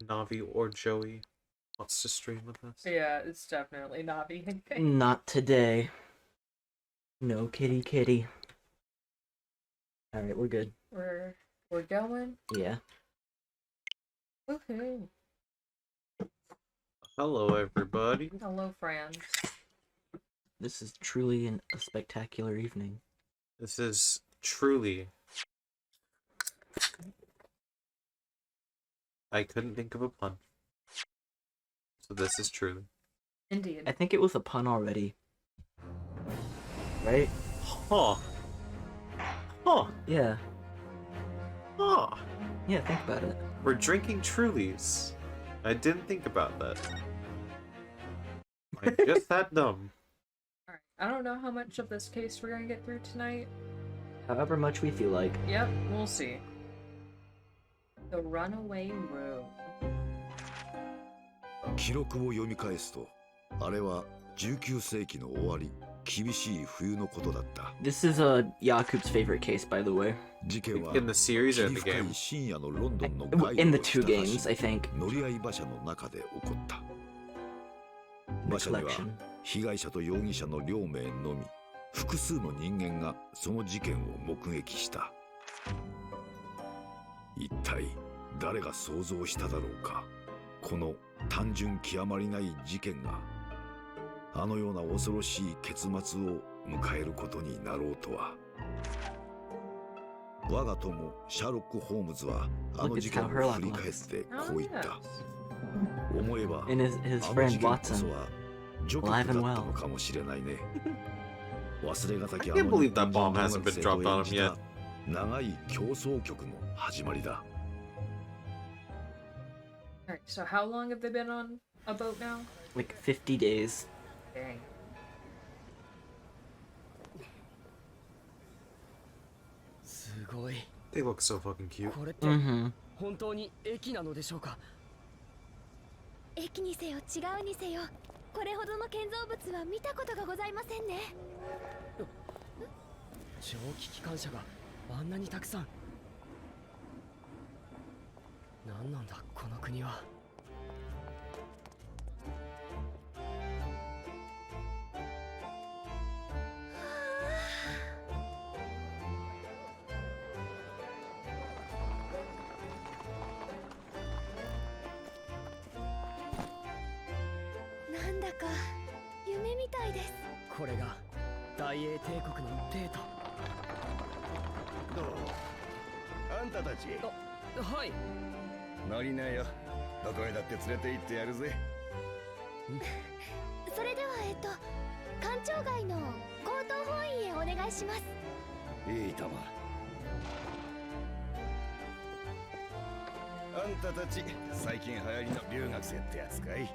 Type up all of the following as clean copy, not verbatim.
Navi or Joey wants to stream with us. Yeah, it's definitely Navi. Not today. No kitty kitty. Alright, we're good. We're going? Yeah. Woohoo. Hello, everybody. Hello, friends. This is truly a spectacular evening. This is truly... I couldn't think of a pun. So this is truly. Indeed. I think it was a pun already. Right? Huh. Huh. Yeah. Huh. Yeah, think about it. We're drinking Trulies. I didn't think about that. I'm just that dumb. Alright, I don't know how much of this case we're gonna get through tonight. However much we feel like. Yep, we'll see. The Runaway Room. 記録を読み返すと、あれは19世紀の終わり、厳しい冬のことだった。This is Jakub's favorite case, by the way. 事件は In the series or in the 深 game? い深夜のロンドンの In the two games, I think. 乗り合い馬車の中で起こった。馬車には Collection. 被害者と容疑者の両名のみ、複数の人間がその事件を目撃した。一体誰が想像しただろうか。この単純極まりない事件があのような恐ろしい結末を迎えることになろうとは。我が友シャーロック・ホームズはあの事件を振り返ってこう言った。思えば And his あの friend 事件こ Watson. そはジョケットだったのかもしれないね。忘れがたき I can't believe that bomb hasn't been dropped on him yet. 長い競争曲の始まりだ。Alright, so how long have they been on a boat now? Like 50 days. Dang. They look so fucking cute. これって Mm-hmm. 本当に駅なのでしょうか。駅にせよ違うにせよ、これほどの建造物は見たことがございませんね。蒸気機関車があんなにたくさん。何なんだこの国は。なんだか夢みたいです。これが大英帝国のデータ。どうあんたたちはい。乗りなよ。どこへだって連れて行ってやるぜ。それでは官庁街の高等法院へお願いします。いいとも。あんたたち最近流行りの留学生ってやつかい。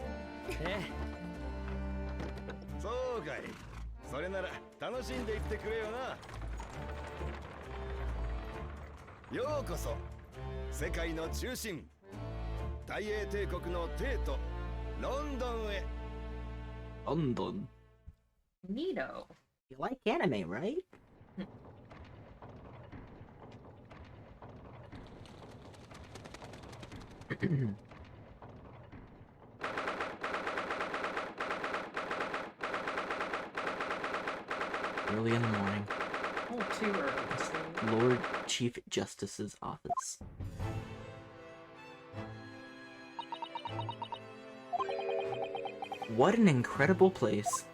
そうかい。それなら楽しんでいってくれよな。ようこそ世界の中心大英帝国の帝都ロンドンへ。 London. Neato. You like anime, right? Early in the morning. Oh, too early. Lord Chief Justice's office. What an incredible place.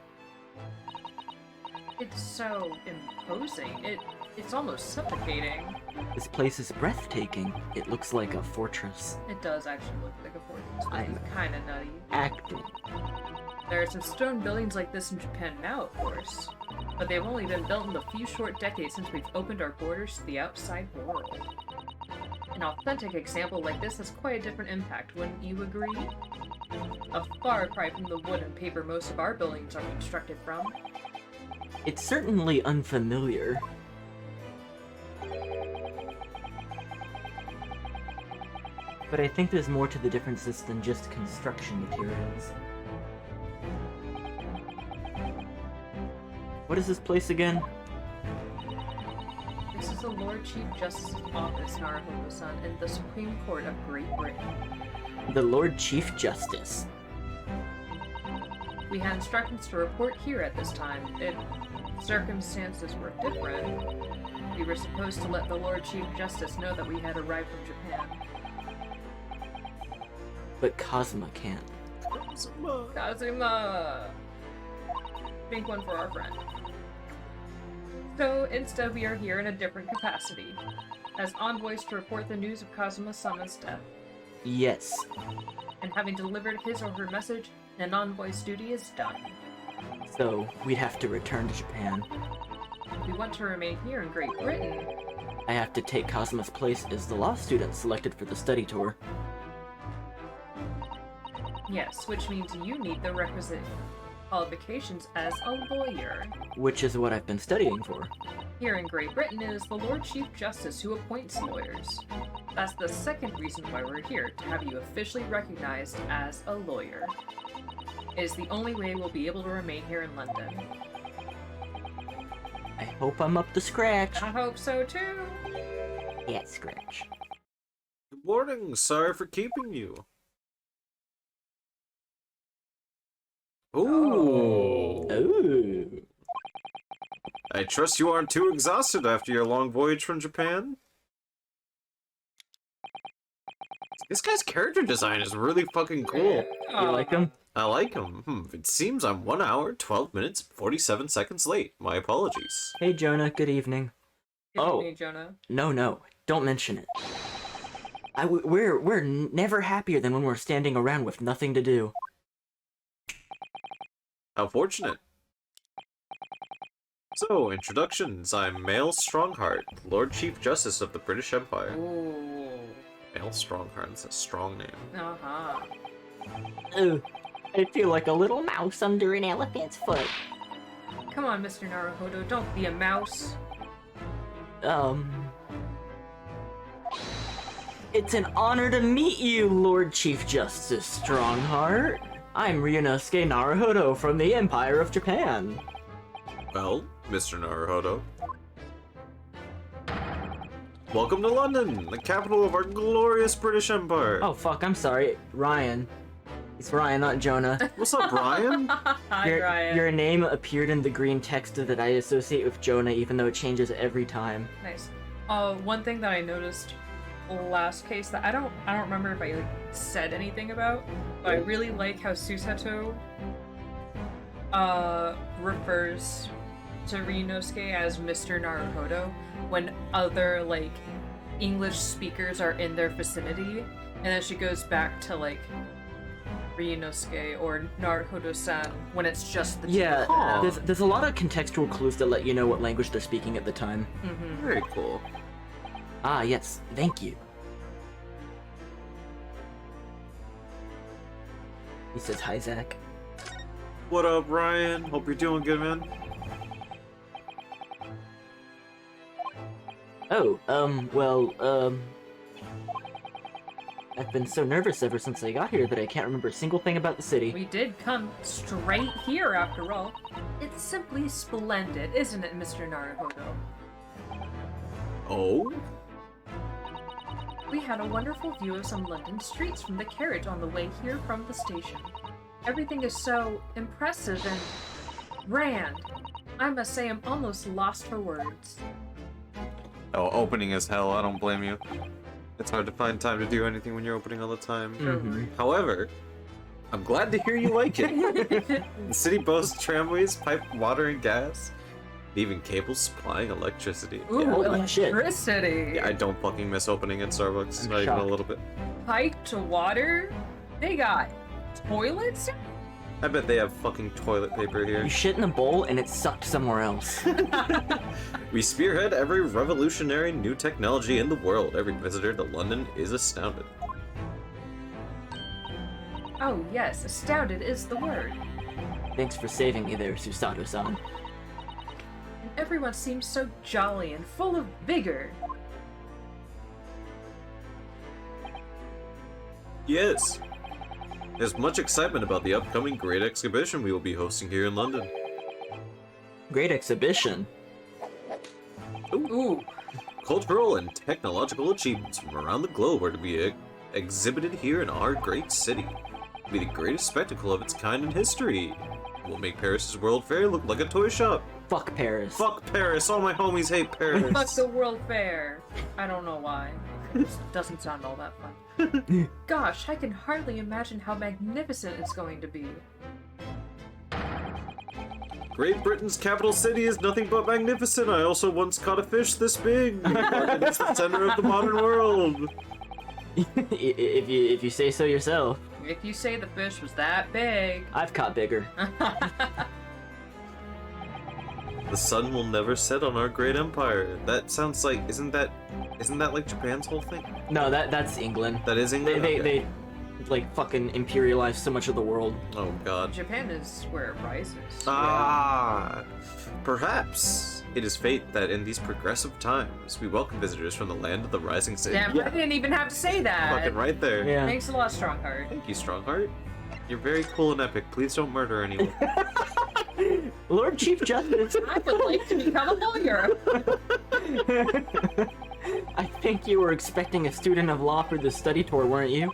It's so imposing. It's almost suffocating. This place is breathtaking. It looks like a fortress. It does actually look like a fortress, but I'm it's kind of nutty. Acting. There are some stone buildings like this in Japan now, of course, but they've only been built in the few short decades since we've opened our borders to the outside world. An authentic example like this has quite a different impact, wouldn't you agree? A far cry from the wood and paper most of our buildings are constructed from. It's certainly unfamiliar. But I think there's more to the differences than just construction materials. What is this place again? This is the Lord Chief Justice's office, Naruhodo-san, in the Supreme Court of Great Britain. The Lord Chief Justice. We had instructions to report here at this time. If circumstances were different, we were supposed to let the Lord Chief Justice know that we had arrived from Japan. But Kazuma can't. Kazuma! Pink one for our friend. So, instead we are here in a different capacity, as envoys to report the news of Kazuma-sama's death. Yes. And having delivered his or her message, an envoy's duty is done. So, we'd have to return to Japan. If we want to remain here in Great Britain, I have to take Kazuma's place as the law student selected for the study tour. yes, which means you need the requisite qualifications as a lawyer. Which is what I've been studying for. Here in Great Britain, it is the Lord Chief Justice who appoints lawyers. That's the second reason why we're here, to have you officially recognized as a lawyer. It is the only way we'll be able to remain here in London. I hope I'm up to scratch. I hope so too! Yeah, scratch. Good morning. Sorry for keeping you. Ooh. Ooh. I trust you aren't too exhausted after your long voyage from Japan? This guy's character design is really fucking cool. You like him? I like him. It seems I'm 1 hour, 12 minutes, 47 seconds late. My apologies. Hey, Jonah. Good evening. Good evening, Jonah. No. Don't mention it. We're never happier than when we're standing around with nothing to do. How fortunate. So, introductions. I'm Male Strongheart, Lord Chief Justice of the British Empire. Ooh. Male Strongheart, that's a strong name. Uh-huh. Ooh. I feel like a little mouse under an elephant's foot. Come on, Mr. Naruhodo, don't be a mouse. It's an honor to meet you, Lord Chief Justice Strongheart. I'm Ryunosuke Naruhodo from the Empire of Japan. Well, Mr. Naruhodo. Welcome to London, the capital of our glorious British Empire. Oh, fuck, I'm sorry. Ryan. It's Ryan, not Jonah. What's up, Brian? Hi, Ryan. Your name appeared in the green text that I associate with Jonah, even though it changes every time. Nice. One thing that I noticed last case that I don't remember if I said anything about, but I really like how Susato refers to Ryunosuke as Mr. Naruhodo when other English speakers are in their vicinity, and then she goes back to Ryunosuke or Naruhodo-san when it's just the two. Yeah, Huh. there's a lot of contextual clues that let you know what language they're speaking at the time. Mm-hmm. Very cool. Ah, yes, thank you. He says hi, Zach. What up, Ryan? Hope you're doing good, man. Oh, I've been so nervous ever since I got here that I can't remember a single thing about the city. We did come straight here after all. It's simply splendid, isn't it, Mr. Naruhodo? Oh? We had a wonderful view of some London streets from the carriage on the way here from the station. Everything is so impressive and grand. I must say I'm almost lost for words. Oh, opening as hell, I don't blame you. It's hard to find time to do anything when you're opening all the time. Mhm. However, I'm glad to hear you like it. The city boasts tramways, piped water and gas, and even cables supplying electricity. Ooh, Yeah. holy shit. electricity! Yeah, I don't fucking miss opening at Starbucks, I'm not even a shocked. little bit. Piped water? They got toilets? I bet they have fucking toilet paper here. You shit in a bowl and it's sucked somewhere else. We spearhead every revolutionary new technology in the world. Every visitor to London is astounded. Oh yes, astounded is the word. Thanks for saving me there, Susato-san. And everyone seems so jolly and full of vigor. Yes. There's much excitement about the upcoming great exhibition we will be hosting here in London. Great exhibition. Ooh. Cultural and technological achievements from around the globe are to be exhibited here in our great city. It'll be the greatest spectacle of its kind in history. We'll make Paris's World Fair look like a toy shop. Fuck Paris. Fuck Paris! All my homies hate Paris. Fuck the World Fair. I don't know why. It just doesn't sound all that fun. Gosh, I can hardly imagine how magnificent it's going to be. Great Britain's capital city is nothing but magnificent. I also once caught a fish this big. It's the center of the modern world. if you say so yourself. If you say the fish was that big. I've caught bigger. The sun will never set on our great empire. That sounds like isn't that like Japan's whole thing? No, that's England. That is England. They like fucking imperialized so much of the world. Oh god. Japan is where it rises. Ah, perhaps it is fate that in these progressive times we welcome visitors from the land of the rising sun. Damn, I didn't even have to say that. Fucking right there. Yeah. Thanks a lot, Strongheart. Thank you, Strongheart. You're very cool and epic. Please don't murder anyone. Lord Chief Justice. I would like to become a lawyer. I think you were expecting a student of law for the study tour, weren't you?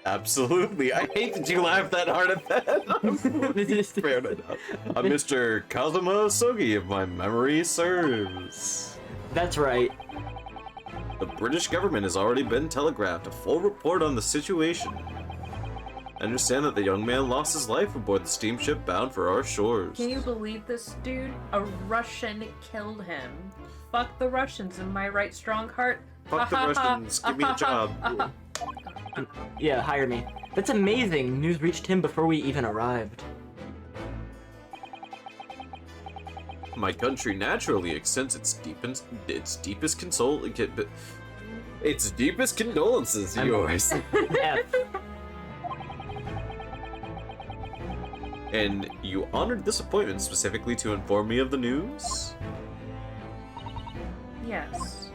Absolutely. I hate that you laughed that hard at that. Fair enough. I'm Mr. Kazuma Sogi, if my memory serves. That's right. The British government has already been telegraphed a full report on the situation. I understand that the young man lost his life aboard the steamship bound for our shores. Can you believe this, dude? A Russian killed him. Fuck the Russians, am I right, Strongheart? Fuck the Russians, give me a job. Yeah, hire me. That's amazing. News reached him before we even arrived. My country naturally extends its deepest condolences to yours. F. And you honored this appointment specifically to inform me of the news? Yes.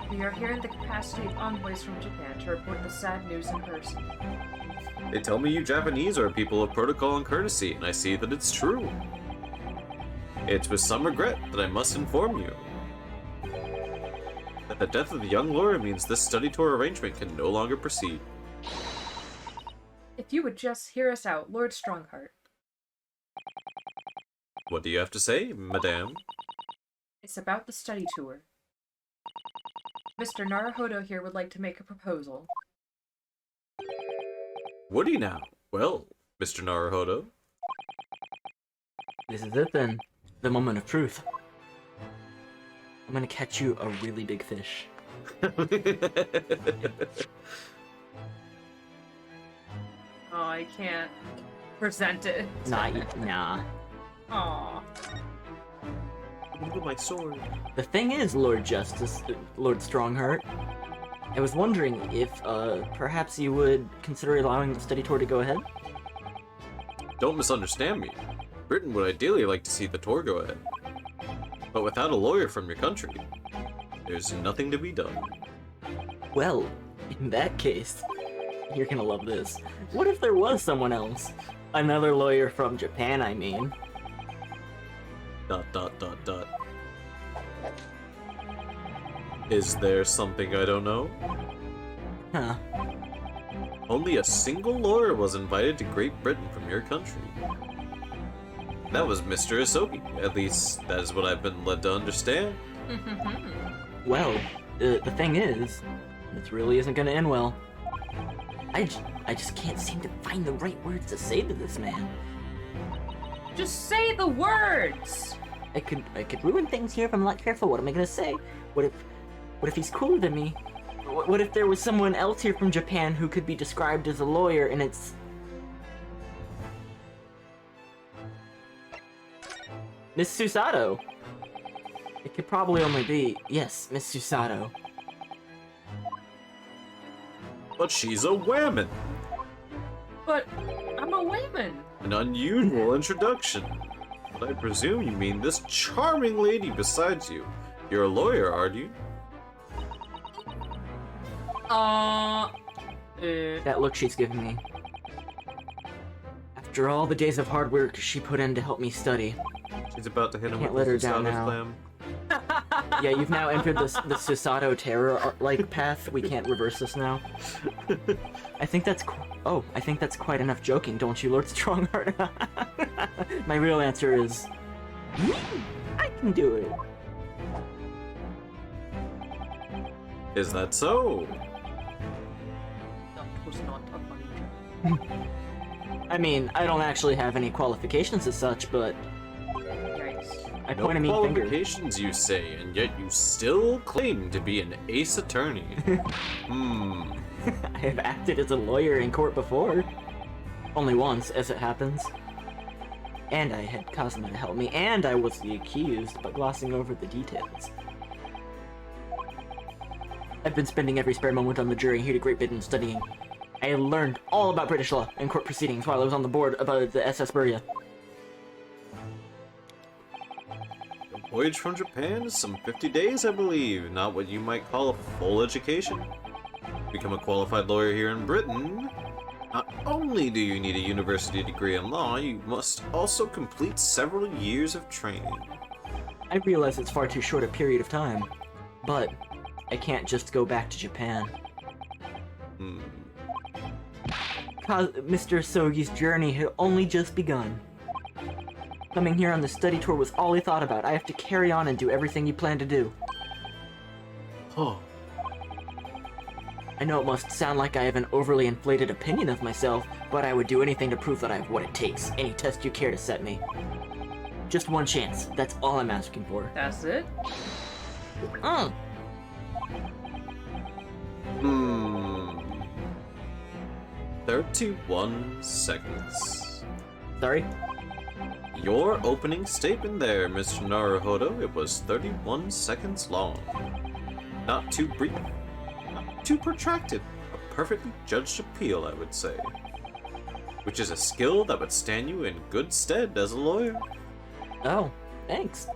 We are here in the capacity of envoys from Japan to report the sad news in person. They tell me you Japanese are a people of protocol and courtesy, and I see that it's true. It's with some regret that I must inform you that the death of the young lawyer means this study tour arrangement can no longer proceed. If you would just hear us out, Lord Strongheart. What do you have to say, madame? It's about the study tour. Mr. Naruhodo here would like to make a proposal. Woody now. Well, Mr. Naruhodo. This is it then. The moment of truth. I'm gonna catch you a really big fish. Oh, I can't present it. Nah. Aw. Look at my sword. The thing is, Lord Strongheart, I was wondering if, perhaps you would consider allowing the study tour to go ahead? Don't misunderstand me. Britain would ideally like to see the tour go ahead. But without a lawyer from your country, there's nothing to be done. Well, in that case, you're gonna love this. What if there was someone else? Another lawyer from Japan, I mean. ... Is there something I don't know? Huh. Only a single lawyer was invited to Great Britain from your country. That was Mr. Isogi. At least, that is what I've been led to understand. Well, the thing is, this really isn't gonna end well. I just can't seem to find the right words to say to this man. Just say the words! I could ruin things here if I'm not careful. What am I gonna say? What if he's cooler than me? What if there was someone else here from Japan who could be described as a lawyer and it's... Miss Susato! It could probably only be... Yes, Miss Susato. But she's a woman! But I'm a layman. An unusual introduction. But I presume you mean this charming lady besides you. You're a lawyer, aren't you? That look she's giving me. After all the days of hard work she put in to help me study, She's about to hit him Can't with let her the down Susato now. slam. Yeah, you've now entered the Susato terror-like path. We can't reverse this now. I think that's I think that's quite enough joking, don't you, Lord Strongheart? My real answer is... I can do it. Is that so? That was not a funny joke. I mean, I don't actually have any qualifications as such, but Yikes. I No point a mean finger. qualifications, you say, and yet you still claim to be an ace attorney. I have acted as a lawyer in court before. Only once, as it happens. And I had Kazuma to help me, and I was the accused, but glossing over the details. I've been spending every spare moment on the jury here to Great Britain studying. I learned all about British law and court proceedings while I was on the board about the SS Buria. The voyage from Japan is some 50 days, I believe. Not what you might call a full education. To become a qualified lawyer here in Britain, not only do you need a university degree in law, you must also complete several years of training. I realize it's far too short a period of time, but I can't just go back to Japan. Mr. Sogi's journey had only just begun. Coming here on the study tour was all he thought about. I have to carry on and do everything you plan to do. Oh, I know it must sound like I have an overly inflated opinion of myself, but I would do anything to prove that I have what it takes. Any test you care to set me. Just one chance. That's all I'm asking for. That's it? 31 seconds. Sorry? Your opening statement there, Mr. Naruhodo, it was 31 seconds long. Not too brief, not too protracted. A perfectly judged appeal, I would say. Which is a skill that would stand you in good stead as a lawyer. Oh, thanks.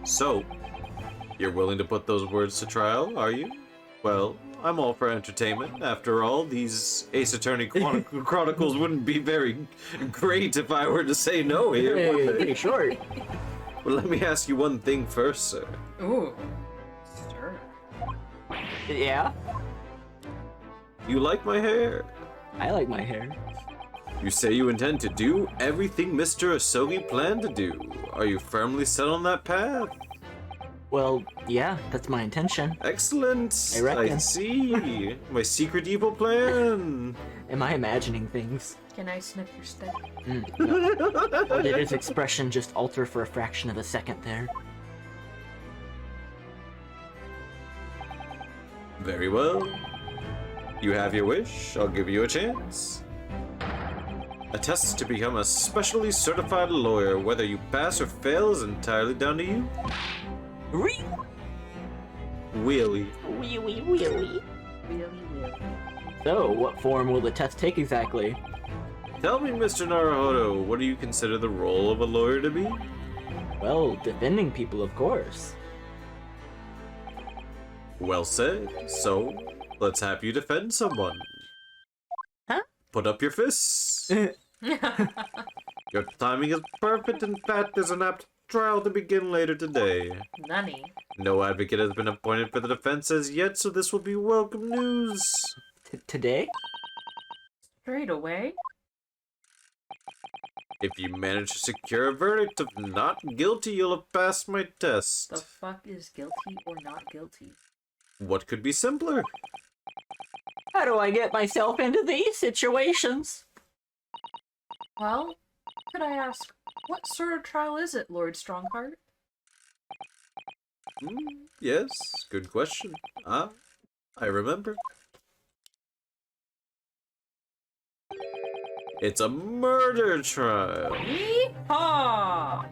So, you're willing to put those words to trial, are you? Well, I'm all for entertainment. After all, these Ace Attorney Chronicles wouldn't be very great if I were to say no here, would they? Pretty short. Well, let me ask you one thing first, sir. Ooh. Sir. Yeah? You like my hair? I like my hair. You say you intend to do everything Mr. Asogi planned to do. Are you firmly set on that path? Well, yeah, that's my intention. Excellent. I reckon. I see. My secret evil plan. Am I imagining things? Can I snip your stick? No. Or did his expression just alter for a fraction of a second there? Very well. You have your wish. I'll give you a chance. A test to become a specially certified lawyer. Whether you pass or fail is entirely down to you. Really? Wheelie. Really? Really? So, what form will the test take exactly? Tell me, Mr. Naruhodo, what do you consider the role of a lawyer to be? Well, defending people, of course. Well said. So, let's have you defend someone. Huh? Put up your fists. Your timing is perfect. In fact, there's an apt trial to begin later today. Nunny. No advocate has been appointed for the defense as yet, so this will be welcome news. Today? Straight away? If you manage to secure a verdict of not guilty, you'll have passed my test. The fuck is guilty or not guilty? What could be simpler? How do I get myself into these situations? Well, could I ask, what sort of trial is it, Lord Strongheart? Yes, good question. Ah, I remember. It's a murder trial. Yeehaw!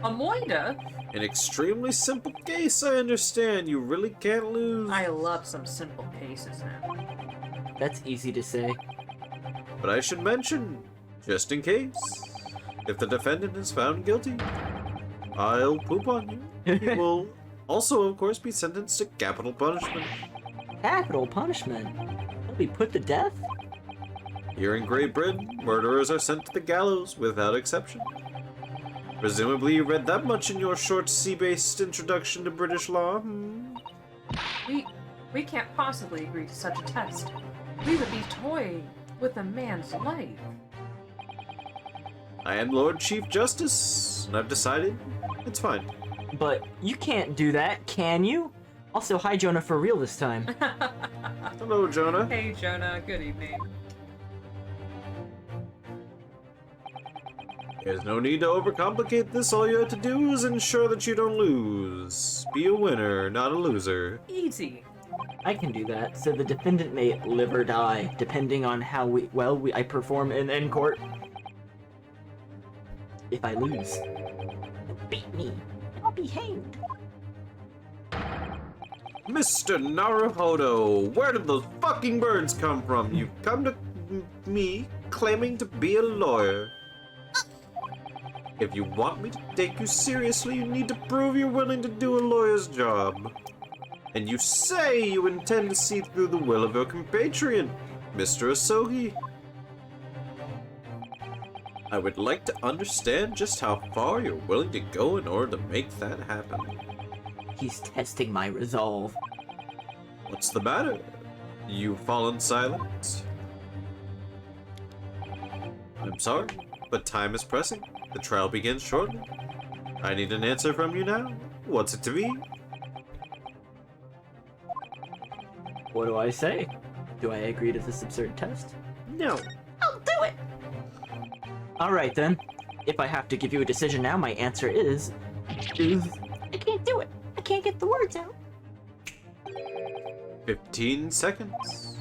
A moida? An extremely simple case, I understand. You really can't lose. I love some simple cases now. That's easy to say. But I should mention, just in case, if the defendant is found guilty, I'll poop on you. He will also, of course, be sentenced to capital punishment. Capital punishment? He'll be put to death? Here in Great Britain, murderers are sent to the gallows without exception. Presumably you read that much in your short sea-based introduction to British law, We can't possibly agree to such a test. We would be toying with a man's life. I am Lord Chief Justice, and I've decided it's fine. But you can't do that, can you? Also, hi Jonah for real this time. Hello, Jonah. Hey, Jonah. Good evening. There's no need to overcomplicate this. All you have to do is ensure that you don't lose. Be a winner, not a loser. Easy. I can do that, so the defendant may live or die, depending on how well I perform in court. If I lose, beat me, I'll be hanged. Mr. Naruhodo, where did those fucking birds come from? You've come to me claiming to be a lawyer. If you want me to take you seriously, you need to prove you're willing to do a lawyer's job. And you say you intend to see through the will of your compatriot, Mr. Asogi. I would like to understand just how far you're willing to go in order to make that happen. He's testing my resolve. What's the matter? You've fallen silent? I'm sorry, but time is pressing. The trial begins shortly. I need an answer from you now. What's it to be? What do I say? Do I agree to this absurd test? No. I'll do it! Alright then. If I have to give you a decision now, my answer is... I can't do it. I can't get the words out. 15 seconds.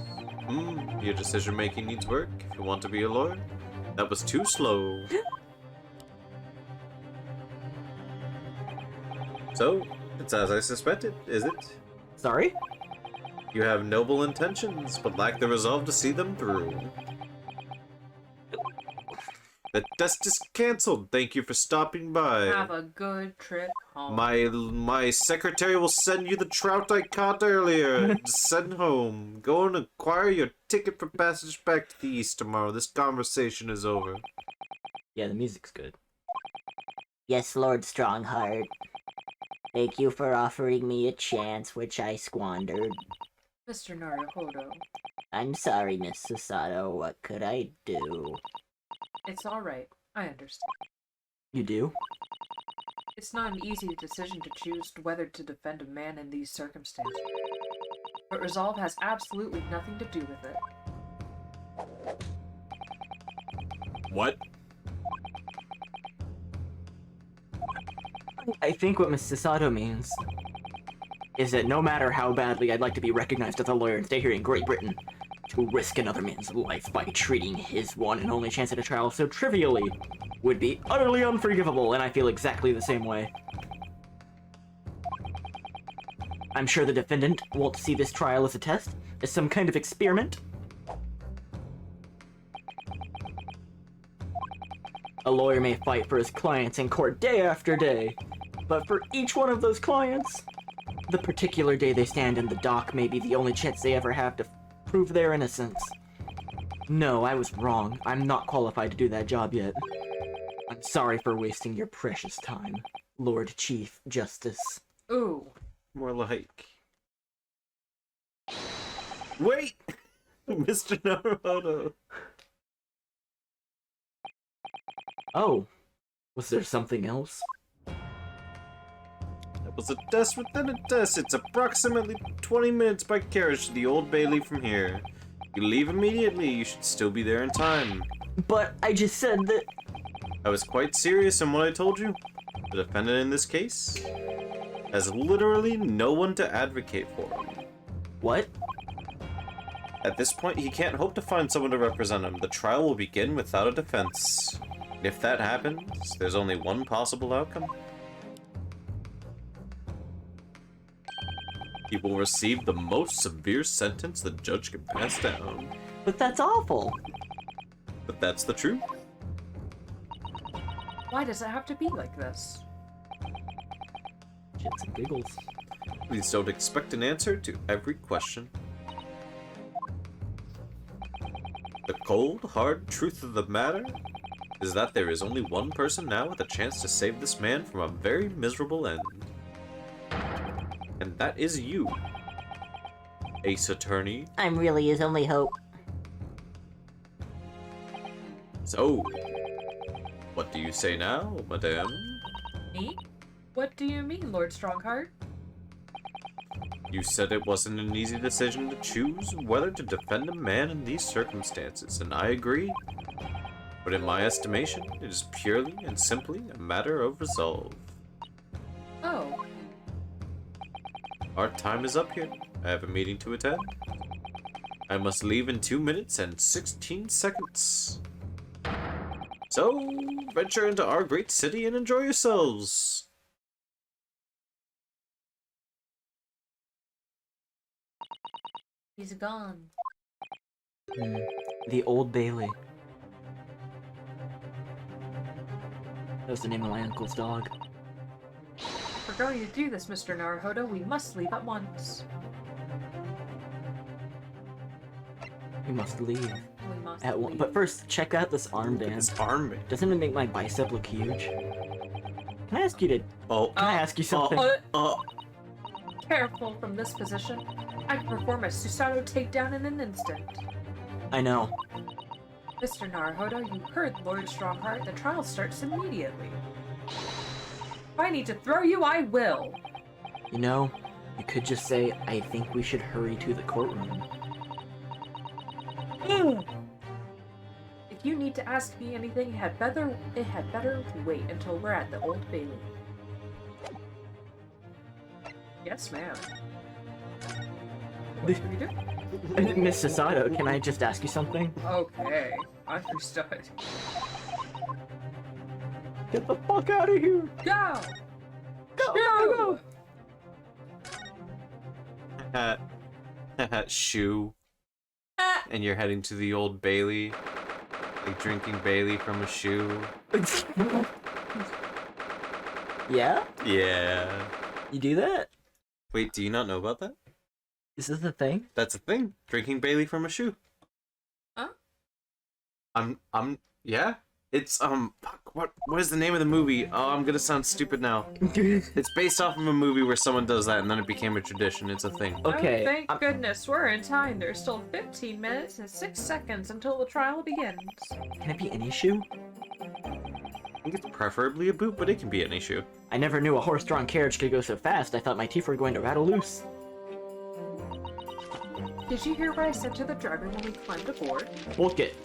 Your decision making needs work if you want to be a lawyer. That was too slow. So, it's as I suspected, is it? Sorry? You have noble intentions, but lack the resolve to see them through. The test is cancelled. Thank you for stopping by. Have a good trip home. My secretary will send you the trout I caught earlier. Send home. Go and acquire your ticket for passage back to the east tomorrow. This conversation is over. Yeah, the music's good. Yes, Lord Strongheart. Thank you for offering me a chance, which I squandered. Mr. Naruhodo, I'm sorry, Miss Susato. What could I do? it's alright. I understand. You do? It's not an easy decision to choose whether to defend a man in these circumstances. But resolve has absolutely nothing to do with it. What? I think what Miss Susato means is that no matter how badly I'd like to be recognized as a lawyer and stay here in Great Britain, to risk another man's life by treating his one and only chance at a trial so trivially would be utterly unforgivable, and I feel exactly the same way. I'm sure the defendant won't see this trial as a test, as some kind of experiment. A lawyer may fight for his clients in court day after day, but for each one of those clients, the particular day they stand in the dock may be the only chance they ever have to prove their innocence. No, I was wrong. I'm not qualified to do that job yet. I'm sorry for wasting your precious time, Lord Chief Justice. Ooh. More like... Wait! Mr. Naruhodo. Oh, was there something else? That was a test within a test. It's approximately 20 minutes by carriage to the Old Bailey from here. You leave immediately, you should still be there in time. But I just said that... I was quite serious in what I told you. The defendant in this case has literally no one to advocate for him. What? At this point, he can't hope to find someone to represent him. The trial will begin without a defense. If that happens, there's only one possible outcome. He will receive the most severe sentence the judge can pass down. But that's awful. But that's the truth. Why does it have to be like this? Shits and giggles. Please don't expect an answer to every question. The cold, hard truth of the matter is that there is only one person now with a chance to save this man from a very miserable end. And that is you, Ace Attorney. I'm really his only hope. So, what do you say now, madame? Me? What do you mean, Lord Strongheart? You said it wasn't an easy decision to choose whether to defend a man in these circumstances, and I agree. But in my estimation, it is purely and simply a matter of resolve. Oh, Our time is up here. I have a meeting to attend. I must leave in 2 minutes and 16 seconds. So, venture into our great city and enjoy yourselves. he's gone. The Old Bailey. That was the name of my uncle's dog. If we're going to do this, Mr. Naruhodo, we must leave at once. We must leave. We must At one. leave. But first, check out this armband. This armband. Doesn't it make my bicep look huge? Can I ask you to? Oh, Can I ask you something? Careful from this position. I can perform a Susato takedown in an instant. I know. Mr. Naruhodo, you heard Lord Strongheart. The trial starts immediately. If I need to throw you, I will. You know, you could just say, I think we should hurry to the courtroom. If you need to ask me anything, it had better wait until we're at the Old Bailey. Yes, ma'am. What should we do? Miss Sasato, can I just ask you something? Okay, understood. Get the fuck out of here! Go! Go! Go! Shoe. And you're heading to the Old Bailey. Like drinking Bailey from a shoe. Yeah? Yeah. You do that? Wait, do you not know about that? Is this a thing? That's a thing. Drinking Bailey from a shoe. Huh? Yeah. It's, fuck, what is the name of the movie? Oh, I'm gonna sound stupid now. It's based off of a movie where someone does that and then it became a tradition. It's a thing. Okay. Oh, thank goodness, we're in time. There's still 15 minutes and 6 seconds until the trial begins. Can it be any shoe? I think it's preferably a boot, but it can be any shoe. I never knew a horse-drawn carriage could go so fast. I thought my teeth were going to rattle loose. Did you hear what I said to the driver when we climbed aboard? Book it.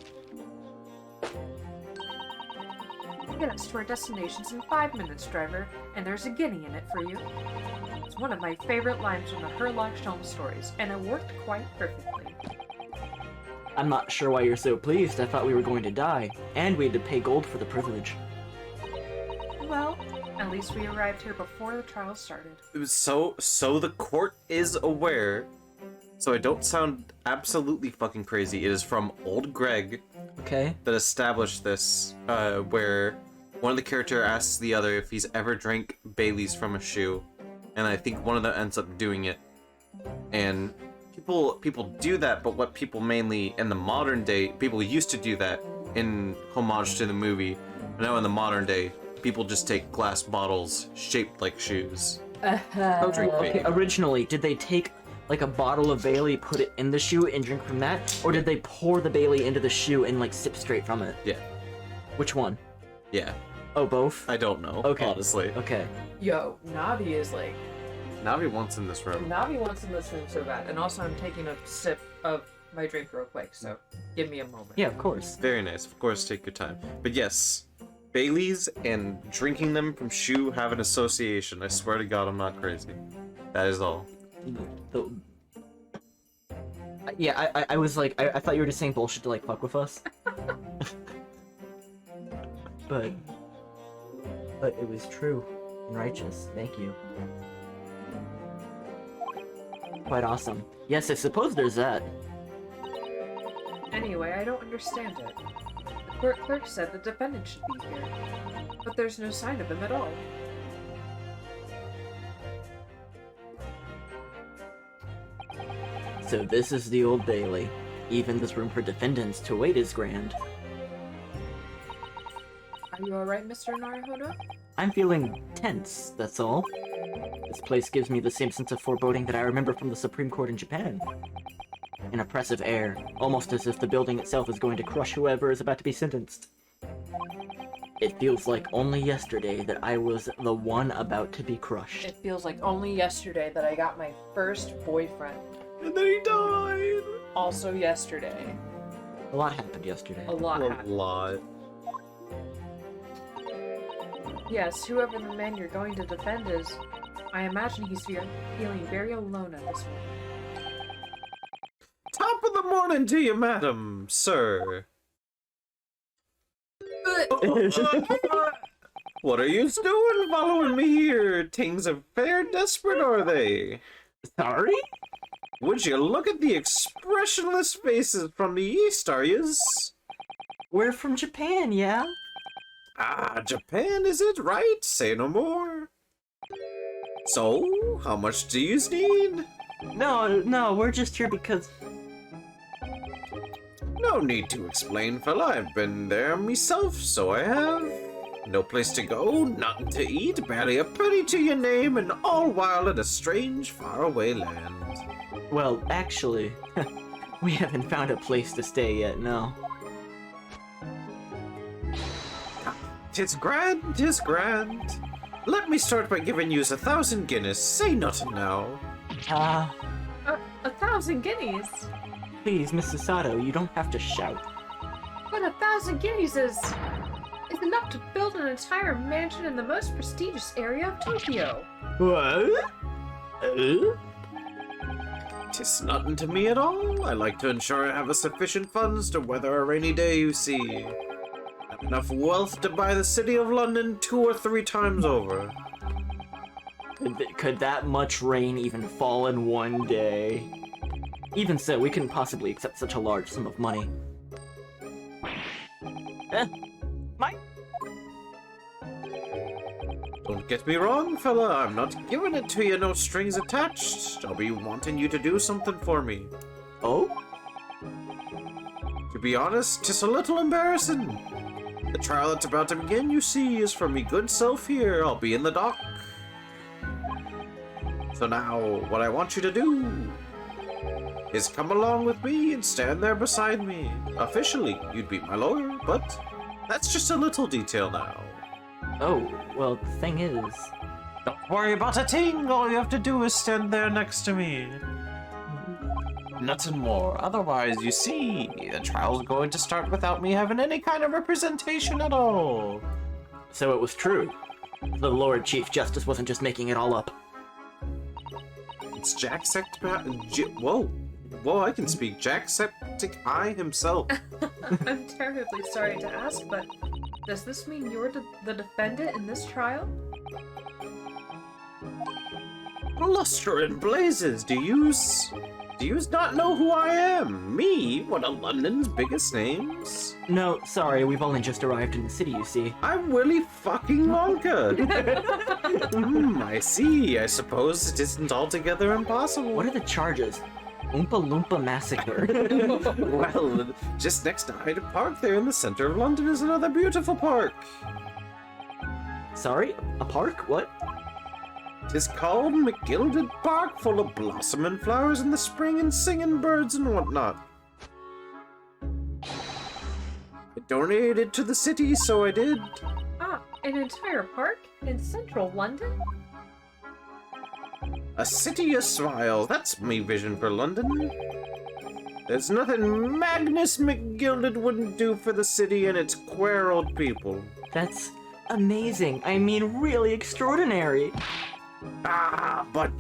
Get us to our destinations in 5 minutes, driver, and there's a guinea in it for you. It's one of my favorite lines from the Herlock Sholmes stories, and it worked quite perfectly. I'm not sure why you're so pleased. I thought we were going to die, and we had to pay gold for the privilege. Well, at least we arrived here before the trial started. So the court is aware. So I don't sound absolutely fucking crazy. It is from Old Greg Okay. that established this, where one of the character asks the other if he's ever drank Bailey's from a shoe, and I think one of them ends up doing it. And people do that, but what people mainly in the modern day, people used to do that in homage to the movie, but now in the modern day, people just take glass bottles shaped like shoes. Drink Okay, Bailey. originally, did they take like a bottle of Bailey, put it in the shoe, and drink from that? Or did they pour the Bailey into the shoe and like sip straight from it? Yeah. Which one? Yeah. Oh, both? I don't know, Okay. honestly. Okay. Yo, Navi is like... Navi wants in this room. Navi wants in this room so bad. And also I'm taking a sip of my drink real quick, so give me a moment. Yeah, of course. Very nice. Of course, take your time. But yes, Bailey's and drinking them from shoe have an association. I swear to God, I'm not crazy. That is all. Yeah, I was like, I thought you were just saying bullshit to like fuck with us. but it was true and righteous. Thank you. Quite awesome. Yes, I suppose there's that. Anyway, I don't understand it. The court clerk said the defendant should be here, but there's no sign of him at all. So this is the Old Bailey. Even this room for defendants to wait is grand. You alright, Mr. Naruhodo? I'm feeling tense, that's all. This place gives me the same sense of foreboding that I remember from the Supreme Court in Japan. An oppressive air, almost as if the building itself is going to crush whoever is about to be sentenced. It feels like only yesterday that I was the one about to be crushed. It feels like only yesterday that I got my first boyfriend. And then he died. Also yesterday. A lot happened yesterday. A lot A happened. lot. Yes, whoever the man you're going to defend is, I imagine he's feeling very alone at this moment. Top of the morning to you, madam, sir. What are you doing following me here? Things are fair desperate, are they? Sorry? Would you look at the expressionless faces from the east, are yous? We're from Japan, yeah? Ah, Japan, is it right? Say no more. So, how much do yous need? No, we're just here because... No need to explain, fella. I've been there myself, so I have. No place to go, nothing to eat, barely a penny to your name, and all while in a strange, faraway land. Well, actually, we haven't found a place to stay yet, no. 'Tis grand, 'tis grand. Let me start by giving yous 1,000 Guinness. Say nothing now. 1,000 guineas? Please, Mrs. Sato, you don't have to shout. But 1,000 guineas is enough to build an entire mansion in the most prestigious area of Tokyo. What? 'Tis nothing to me at all. I like to ensure I have a sufficient funds to weather a rainy day, you see. Have enough wealth to buy the city of London 2 or 3 times over. Could that much rain even fall in one day? Even so, we couldn't possibly accept such a large sum of money. Mike? Don't get me wrong, fella. I'm not giving it to you, no strings attached. I'll be wanting you to do something for me. Oh? To be honest, 'tis a little embarrassing. The trial that's about to begin, you see, is for me good self here. I'll be in the dock. So now, what I want you to do is come along with me and stand there beside me. Officially, you'd be my lawyer, but that's just a little detail now. Oh, well, the thing is... Don't worry about a thing. All you have to do is stand there next to me. Nothing more. Otherwise, you see, the trial's going to start without me having any kind of representation at all. So it was true. The Lord Chief Justice wasn't just making it all up. It's Whoa, I can speak. Jacksepticeye himself. I'm terribly sorry to ask, but does this mean you're the defendant in this trial? Luster and blazes, do yous not know who I am? Me, one of London's biggest names? No, sorry, we've only just arrived in the city, you see. I'm Willy fucking Wonka. I see. I suppose it isn't altogether impossible. What are the charges? Oompa Loompa Massacre. Well, just next to Hyde Park there in the center of London is another beautiful park. Sorry? A park? What? 'Tis called McGilded Park, full of blossoming flowers in the spring and singing birds and whatnot. I donated to the city, so I did. Ah, an entire park in central London? A city of smiles, that's me vision for London. There's nothing Magnus McGilded wouldn't do for the city and its queer old people. That's amazing. I mean, really extraordinary. Ah, but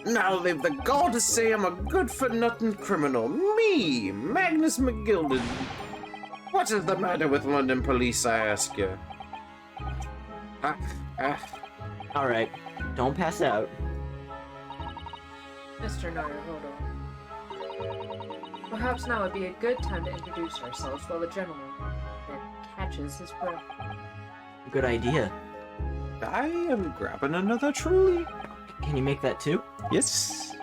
now they've the gall to say I'm a good-for-nothing criminal. Me, Magnus McGilded. What is the matter with London police, I ask you? Alright, don't pass out. Mr. Naruhodo. Perhaps now would be a good time to introduce ourselves while the gentleman catches his breath. Good idea. I am grabbing another truly. Can you make that too? Yes.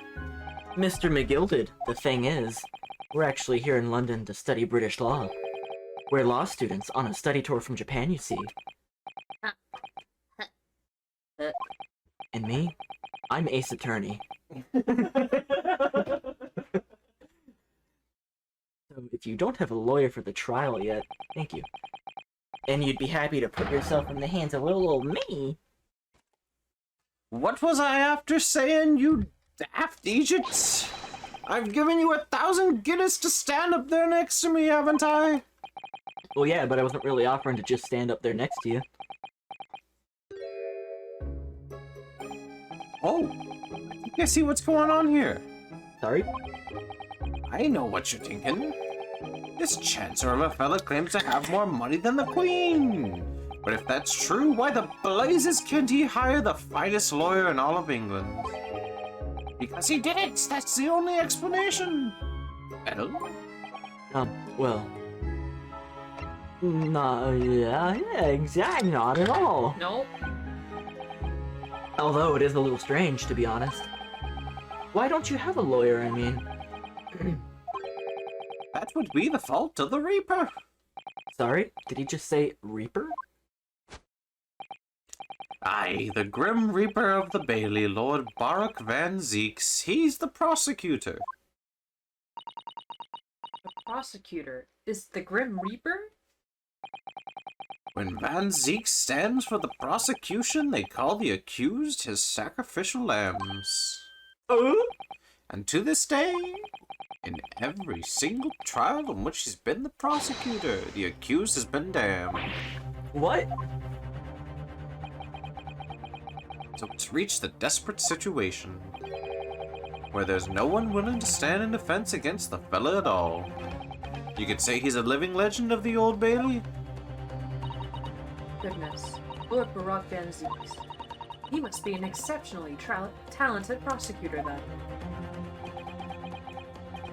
Mr. McGilded, the thing is, we're actually here in London to study British law. We're law students on a study tour from Japan, you see. And me? I'm Ace Attorney. So if you don't have a lawyer for the trial yet, thank you. And you'd be happy to put yourself in the hands of little old me. What was I after saying, you daft Egypt? I've given you 1,000 Guinness to stand up there next to me, haven't I? Well, yeah, but I wasn't really offering to just stand up there next to you. Oh, I think I see what's going on here. Sorry? I know what you're thinking. This Chancellor of a fella claims to have more money than the Queen. But if that's true, why the blazes can't he hire the finest lawyer in all of England? Because he did it! That's the only explanation! Well? Well... No, yeah, exactly, not at all. Nope. Although it is a little strange, to be honest. Why don't you have a lawyer, I mean? That would be the fault of the Reaper. Sorry? Did he just say Reaper? Aye, the Grim Reaper of the Bailey, Lord Baruch Van Zeeks. He's the prosecutor. The prosecutor is the Grim Reaper? When Van Zeek stands for the prosecution, they call the accused his sacrificial lambs. And to this day, in every single trial in which he's been the prosecutor, the accused has been damned. What? So it's reached the desperate situation where there's no one willing to stand in defense against the fella at all. You could say he's a living legend of the Old Bailey. Goodness. Lord Baruch Van Zeeks. He must be an exceptionally talented prosecutor, then.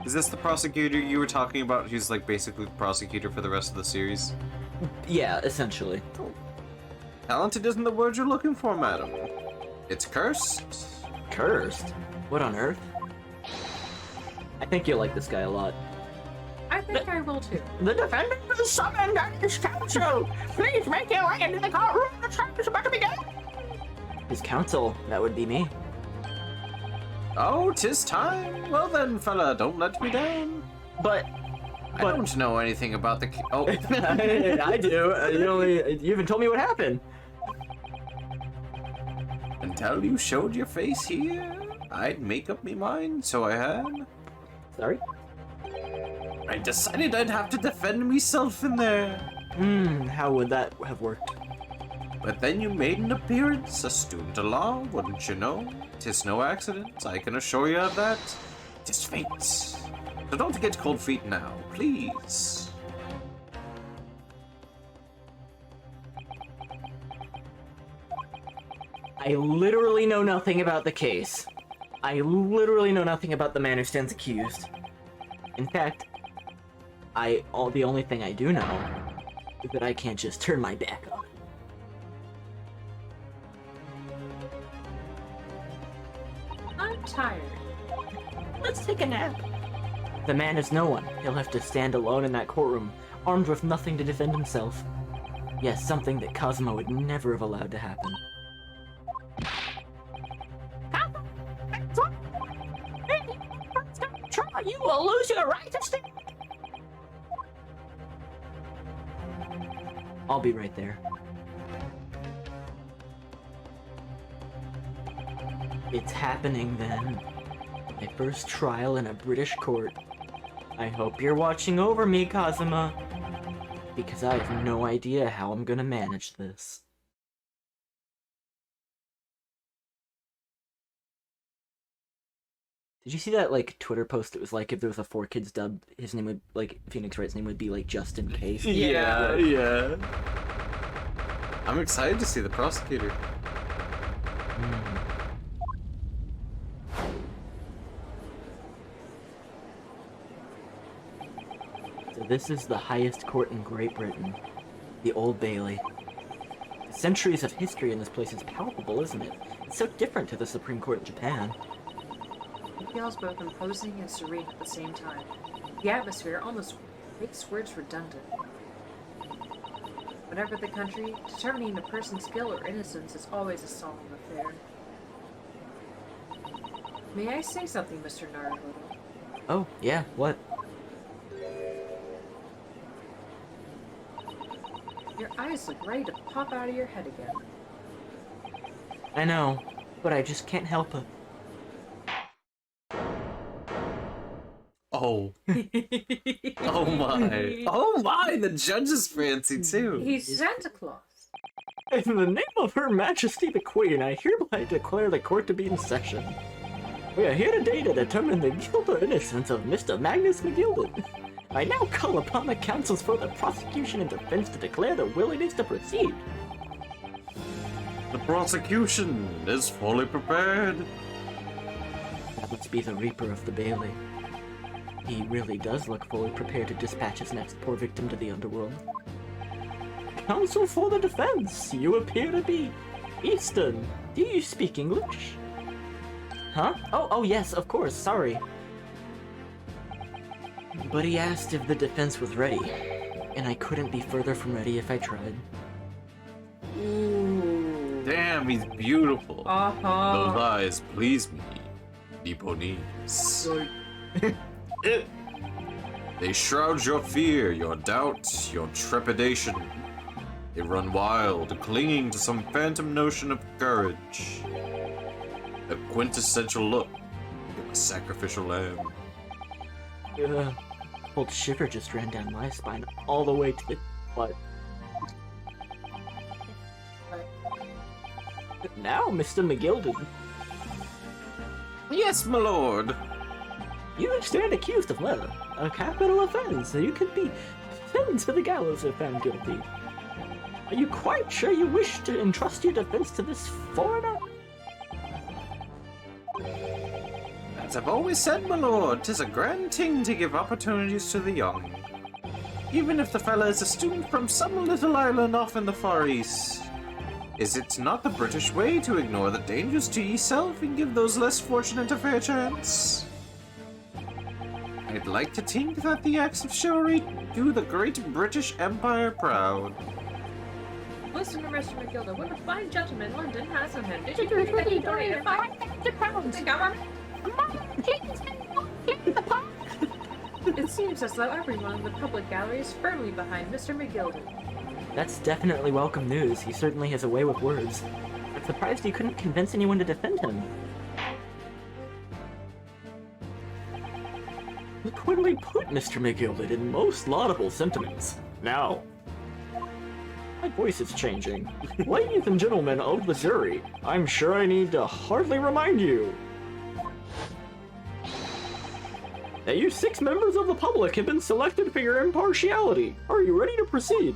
Is this the prosecutor you were talking about? He's like basically the prosecutor for the rest of the series. Yeah, essentially. Talented isn't the word you're looking for, madam. It's cursed. Cursed? What on earth? I think you'll like this guy a lot. I think I will too. The defendant is summoned at his counsel. Please make your way into the courtroom. The trial is about to begin. His counsel, that would be me. Oh, 'tis time. Well then, fella, don't let me down. But I don't know anything about the oh. I do. You haven't told me what happened. Until you showed your face here, I'd make up me mind, so I had. Sorry? I decided I'd have to defend myself in there. How would that have worked? But then you made an appearance, a student of law, wouldn't you know? 'Tis no accident, I can assure you of that. 'Tis fate. So don't get cold feet now, please. I literally know nothing about the case. I literally know nothing about the man who stands accused. In fact, the only thing I do know is that I can't just turn my back on him. I'm tired. Let's take a nap. The man is no one. He'll have to stand alone in that courtroom, armed with nothing to defend himself. Yes, something that Cosmo would never have allowed to happen. You will lose your right to stand. I'll be right there. It's happening then. My first trial in a British court. I hope you're watching over me, Kazuma. Because I have no idea how I'm gonna manage this. Did you see that, like, Twitter post? It was like, if there was a 4Kids dub, his name would, like, Phoenix Wright's name would be, like, just in case. Yeah. I'm excited to see the prosecutor. So this is the highest court in Great Britain, the Old Bailey. The centuries of history in this place is palpable, isn't it? It's so different to the Supreme Court in Japan. It feels both imposing and serene at the same time. The atmosphere almost makes words redundant. Whatever the country, determining a person's guilt or innocence is always a solemn affair. May I say something, Mr. Naruhodo? Oh, yeah, what? Your eyes look ready to pop out of your head again. I know, but I just can't help it. Oh. Oh my. Oh my, the judge is fancy too. He's Santa Claus. In the name of Her Majesty the Queen, I hereby declare the court to be in session. We are here today to determine the guilt or innocence of Mr. Magnus McGilden. I now call upon the counsels for the prosecution and defense to declare their willingness to proceed. The prosecution is fully prepared. That must be the Reaper of the Bailey. He really does look fully prepared to dispatch his next poor victim to the underworld. Counsel for the defense, you appear to be Easton. Do you speak English? Huh? Oh yes, of course, sorry. But he asked if the defense was ready, and I couldn't be further from ready if I tried. Ooh. Damn, he's beautiful. Uh-huh. Those eyes please me. Nipponese. They shroud your fear, your doubt, your trepidation. They run wild, clinging to some phantom notion of courage. A quintessential look of a sacrificial lamb. Cold shiver just ran down my spine all the way to the butt. But now, Mr. McGilden, Yes, my lord. you stand accused of, well, a capital offense. You could be sent to the gallows if found guilty. Are you quite sure you wish to entrust your defense to this foreigner? As I've always said, my lord, 'tis a grand thing to give opportunities to the young. Even if the fella is a student from some little island off in the Far East. Is it not the British way to ignore the dangers to yourself and give those less fortunate a fair chance? I'd like to think that the acts of chivalry do the great British Empire proud. Listen to Mr. McGilda, what a fine gentleman London has on him. Did you hear that he donated 5,000 pounds to government? It seems as though everyone in the public gallery is firmly behind Mr. McGilden. That's definitely welcome news. He certainly has a way with words. I'm surprised you couldn't convince anyone to defend him. Liquidly put, Mr. McGilden, in most laudable sentiments. Now, my voice is changing. Ladies and gentlemen of the jury, I'm sure I need to hardly remind you that you 6 members of the public have been selected for your impartiality. Are you ready to proceed?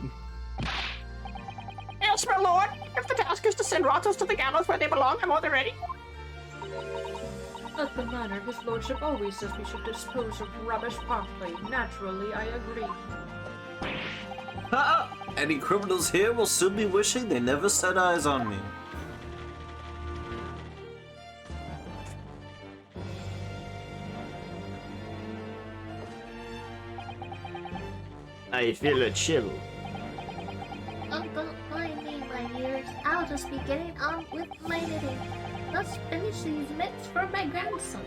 Yes, my lord. If the task is to send Ratos to the gallows where they belong, I'm more than ready. At the manner his lordship always says we should dispose of rubbish promptly. Naturally, I agree. Ha! Any criminals here will soon be wishing they never set eyes on me. I feel a chill. Oh, don't mind me, my dears. I'll just be getting on with my knitting. Let's finish these mitts for my grandson.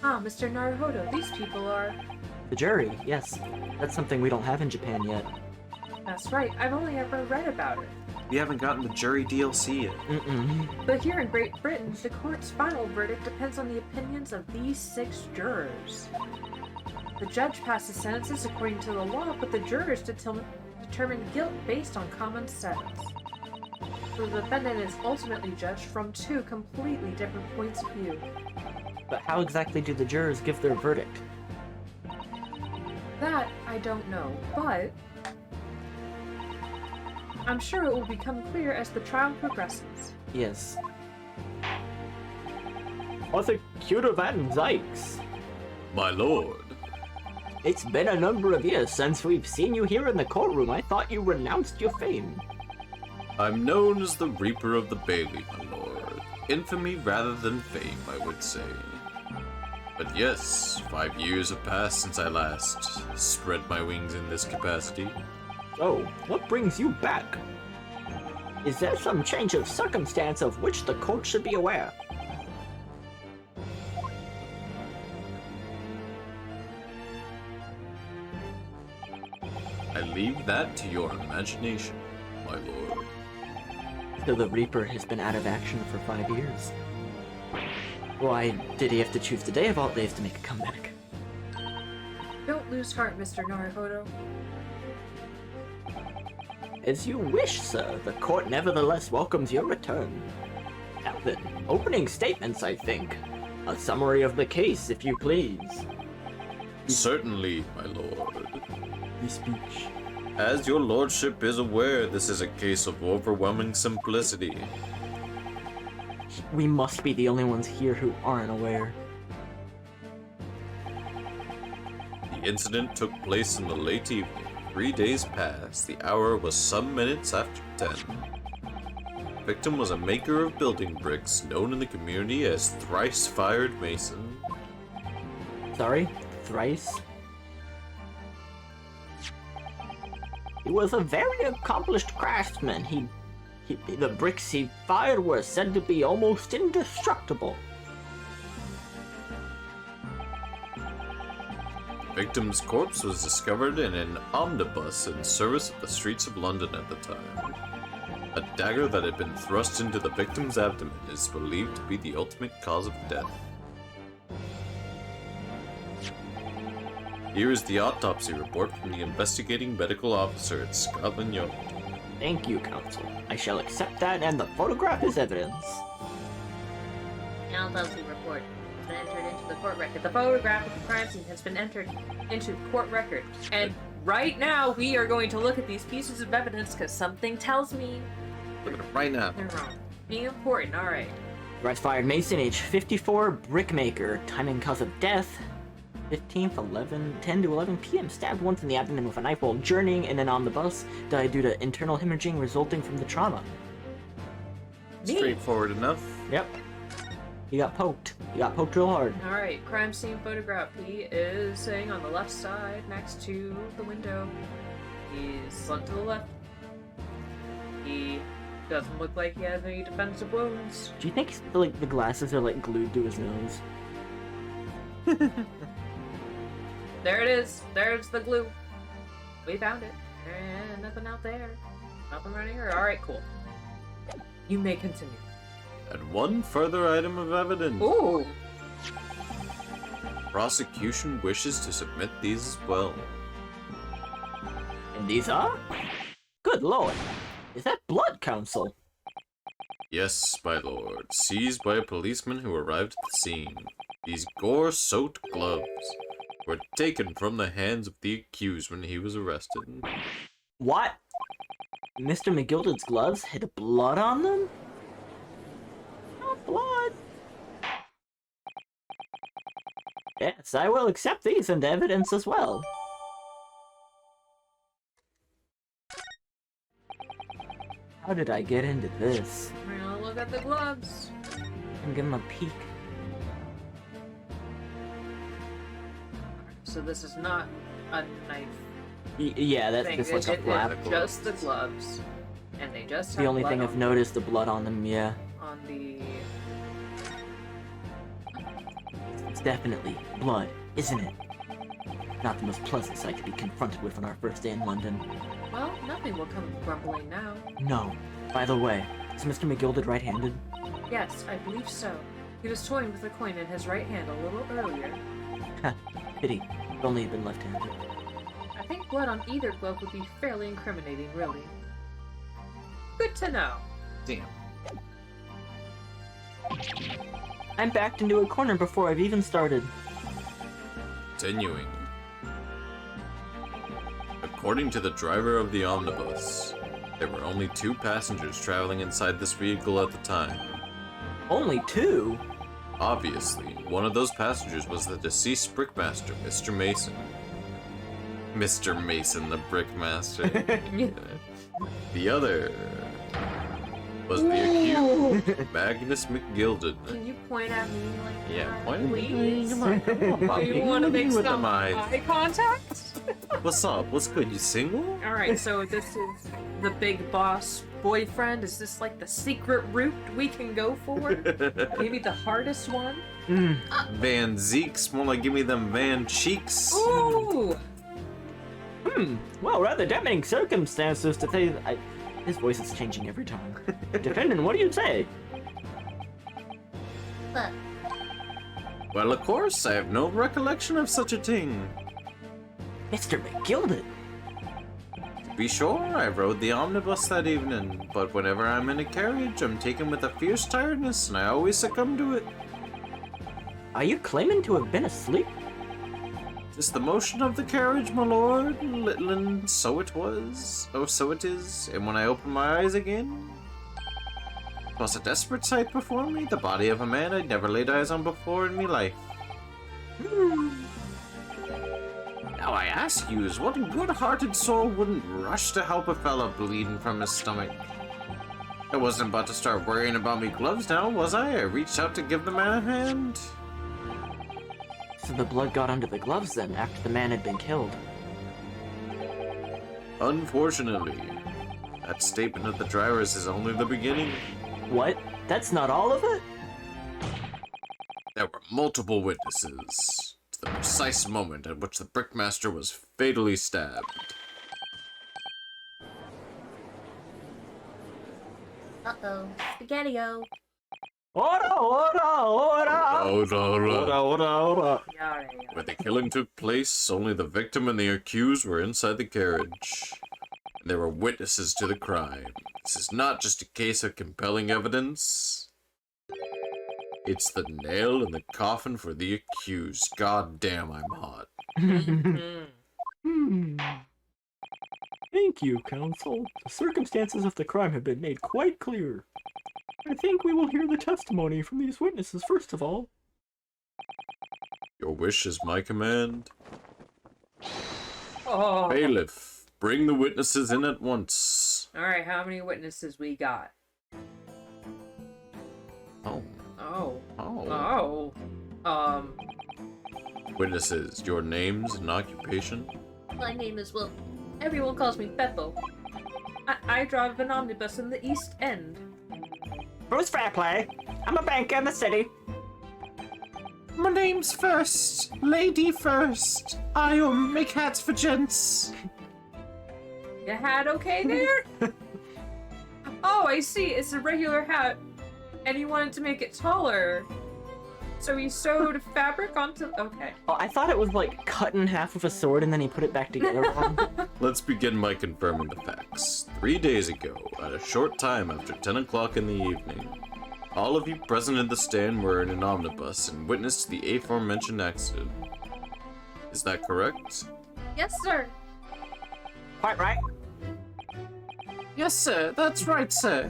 Ah, Mr. Naruhodo, these people are... The jury, yes. That's something we don't have in Japan yet. That's right, I've only ever read about it. We haven't gotten the jury DLC yet. Mm-mm. But here in Great Britain, the court's final verdict depends on the opinions of these 6 jurors. The judge passes sentences according to the law, but the jurors determine guilt based on common sense. So the defendant is ultimately judged from 2 completely different points of view. But how exactly do the jurors give their verdict? That I don't know, but I'm sure it will become clear as the trial progresses. Yes. Prosecutor Van Zykes. My lord. It's been a number of years since we've seen you here in the courtroom. I thought you renounced your fame. I'm known as the Reaper of the Bailey, my lord. Infamy rather than fame, I would say. But yes, 5 years have passed since I last spread my wings in this capacity. So, what brings you back? Is there some change of circumstance of which the court should be aware? I leave that to your imagination, my lord. So the Reaper has been out of action for 5 years. Why did he have to choose the day of all days to make a comeback? Don't lose heart, Mr. Naruhodo. As you wish, sir. The court nevertheless welcomes your return. Captain, opening statements, I think. A summary of the case, if you please. Certainly, my lord. The speech. As your lordship is aware, this is a case of overwhelming simplicity. We must be the only ones here who aren't aware. The incident took place in the late evening. 3 days passed. The hour was some minutes after 10. The victim was a maker of building bricks, known in the community as Thrice-Fired Mason. Sorry? Thrice? He was a very accomplished craftsman. The bricks he fired were said to be almost indestructible. The victim's corpse was discovered in an omnibus in service of the streets of London at the time. A dagger that had been thrust into the victim's abdomen is believed to be the ultimate cause of death. Here is the autopsy report from the investigating medical officer at Scotland Yard. Thank you, counsel. I shall accept that, and the photograph is evidence. The autopsy report has been entered into the court record. The photograph of the crime scene has been entered into the court record. And right now, we are going to look at these pieces of evidence because something tells me Look at it right now. they're wrong. Being important, alright. Thrice-Fired Mason, age 54, brickmaker. Time and cause of death. 15th, 10 to 11 p.m. Stabbed once in the abdomen with a knife while journeying in and on the bus. Died due to internal hemorrhaging resulting from the trauma. Straightforward enough. Yep. He got poked. He got poked real hard. Alright, crime scene photograph. He is sitting on the left side next to the window. He's slumped to the left. He doesn't look like he has any defensive wounds. Do you think like the glasses are like glued to his nose? There it is. There's the glue. We found it. And nothing out there. Nothing right here. Alright, cool. You may continue. And one further item of evidence. Ooh! Prosecution wishes to submit these as well. And these are? Good lord. Is that blood, counsel? Yes, my lord. Seized by a policeman who arrived at the scene. These gore-soaked gloves were taken from the hands of the accused when he was arrested. What? Mr. McGilded's gloves had blood on them? Not blood. Yes, I will accept these into evidence as well. How did I get into this? We're gonna look at the gloves. And give him a peek. So this is not a knife Yeah, that's thing. just like a flap. It's just the gloves. And they just have The only blood thing on I've noticed, the blood on them, yeah. on the... It's definitely blood, isn't it? Not the most pleasant sight to be confronted with on our first day in London. Well, nothing will come grumbling now. No. By the way, is Mr. McGilded right-handed? Yes, I believe so. He was toying with a coin in his right hand a little earlier. Ha, pity. If only he'd been left-handed. I think blood on either glove would be fairly incriminating, really. Good to know. Damn. I'm backed into a corner before I've even started. Continuing. According to the driver of the omnibus, there were only 2 passengers traveling inside this vehicle at the time. Only 2? Obviously, one of those passengers was the deceased brickmaster, Mr. Mason. Mr. Mason, the brickmaster. The other was the accused, Magnus McGilded. Can you point at me like Yeah, that, point at me. please? Come on, Do Bobby. you want to make With some them eyes. eye contact? What's up? What's good? You single? Alright, so this is the big boss boyfriend. Is this like the secret route we can go for? Maybe the hardest one? Van Zeeks, more like give me them Van Cheeks. Ooh! Well, rather damning circumstances to say. His voice is changing every time. Depending, what do you say? But Well, of course, I have no recollection of such a thing. Mr. McGilded. To be sure, I rode the omnibus that evening, but whenever I'm in a carriage, I'm taken with a fierce tiredness, and I always succumb to it. Are you claiming to have been asleep? Tis the motion of the carriage, my lord, little and so it was. Oh, so it is, and when I opened my eyes again, 'twas a desperate sight before me, the body of a man I'd never laid eyes on before in me life. Now I ask yous, what good-hearted soul wouldn't rush to help a fella bleeding from his stomach? I wasn't about to start worrying about me gloves now, was I? I reached out to give the man a hand. So the blood got under the gloves then, after the man had been killed. Unfortunately, that statement of the driver's is only the beginning. What? That's not all of it? There were multiple witnesses to the precise moment at which the brickmaster was fatally stabbed. uh-oh, Spaghetti-O. Ora, ora, ora! Ora. Yeah. Where the killing took place, only the victim and the accused were inside the carriage. And there were witnesses to the crime. This is not just a case of compelling evidence. It's the nail in the coffin for the accused. God damn, I'm hot. Thank you, counsel. The circumstances of the crime have been made quite clear. I think we will hear the testimony from these witnesses first of all. Your wish is my command. Oh. Bailiff, bring the witnesses in at once. Alright, how many witnesses we got? Oh. Oh. Oh. Oh. Witnesses, your names and occupation? My name is Will. Everyone calls me Bethel. I drive an omnibus in the East End. Who's fair play? I'm a banker in the city. My name's First. Lady First. I make hats for gents. Your hat okay there? Oh, I see. It's a regular hat. And he wanted to make it taller. So he sewed fabric onto... Okay. Oh, I thought it was like cut in half with a sword and then he put it back together wrong. Let's begin by confirming the facts. 3 days ago, at a short time after 10 o'clock in the evening, all of you present in the stand were in an omnibus and witnessed the aforementioned accident. Is that correct? Yes, sir. Quite right. Yes, sir. That's right, sir.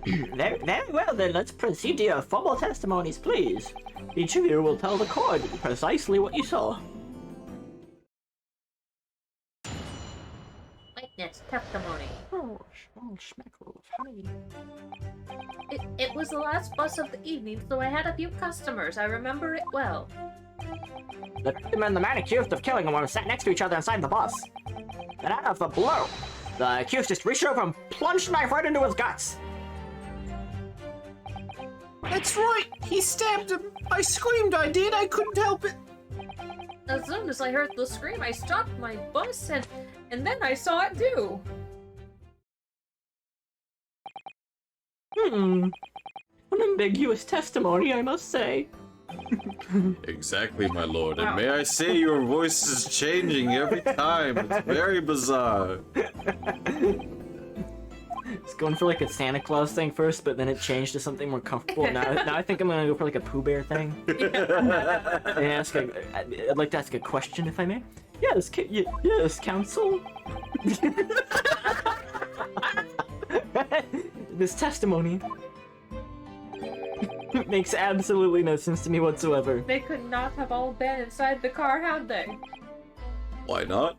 Very well then, let's proceed to your formal testimonies, please. Each of you will tell the court precisely what you saw. Witness testimony. Oh, small schmeckle of honey. It was the last bus of the evening, so I had a few customers. I remember it well. The victim and the man accused of killing a woman sat next to each other inside the bus. Then out of the blue, the accused just reached over and plunged a knife right into his guts. That's right. He stabbed him. I screamed. I did. I couldn't help it. As soon as I heard the scream, I stopped my bus and then I saw it too. An ambiguous testimony, I must say. Exactly, my lord. And may I say your voice is changing every time. It's very bizarre. It's going for like a Santa Claus thing first, but then it changed to something more comfortable. Now I think I'm gonna go for like a Pooh Bear thing. And I'd like to ask a question, if I may. Yes, yes, counsel. This testimony makes absolutely no sense to me whatsoever. They could not have all been inside the car, had they? Why not?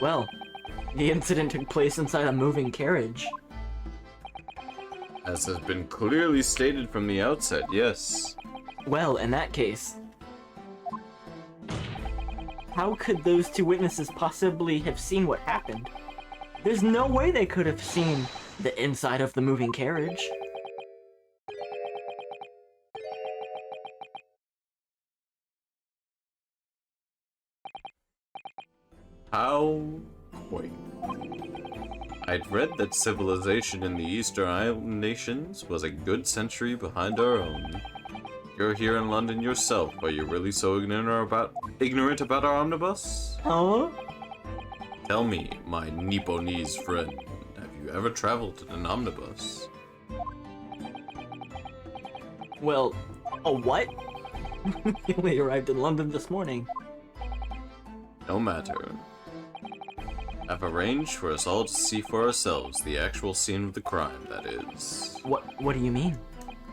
Well, the incident took place inside a moving carriage. As has been clearly stated from the outset, yes. Well, in that case, how could those two witnesses possibly have seen what happened? There's no way they could have seen the inside of the moving carriage. How quaint. I'd read that civilization in the Eastern Island nations was a good century behind our own. You're here in London yourself, are you really so ignorant about our omnibus? Huh? Tell me, my Nipponese friend, have you ever traveled in an omnibus? Well, a what? We only arrived in London this morning. No matter. I've arranged for us all to see for ourselves the actual scene of the crime, that is. What do you mean?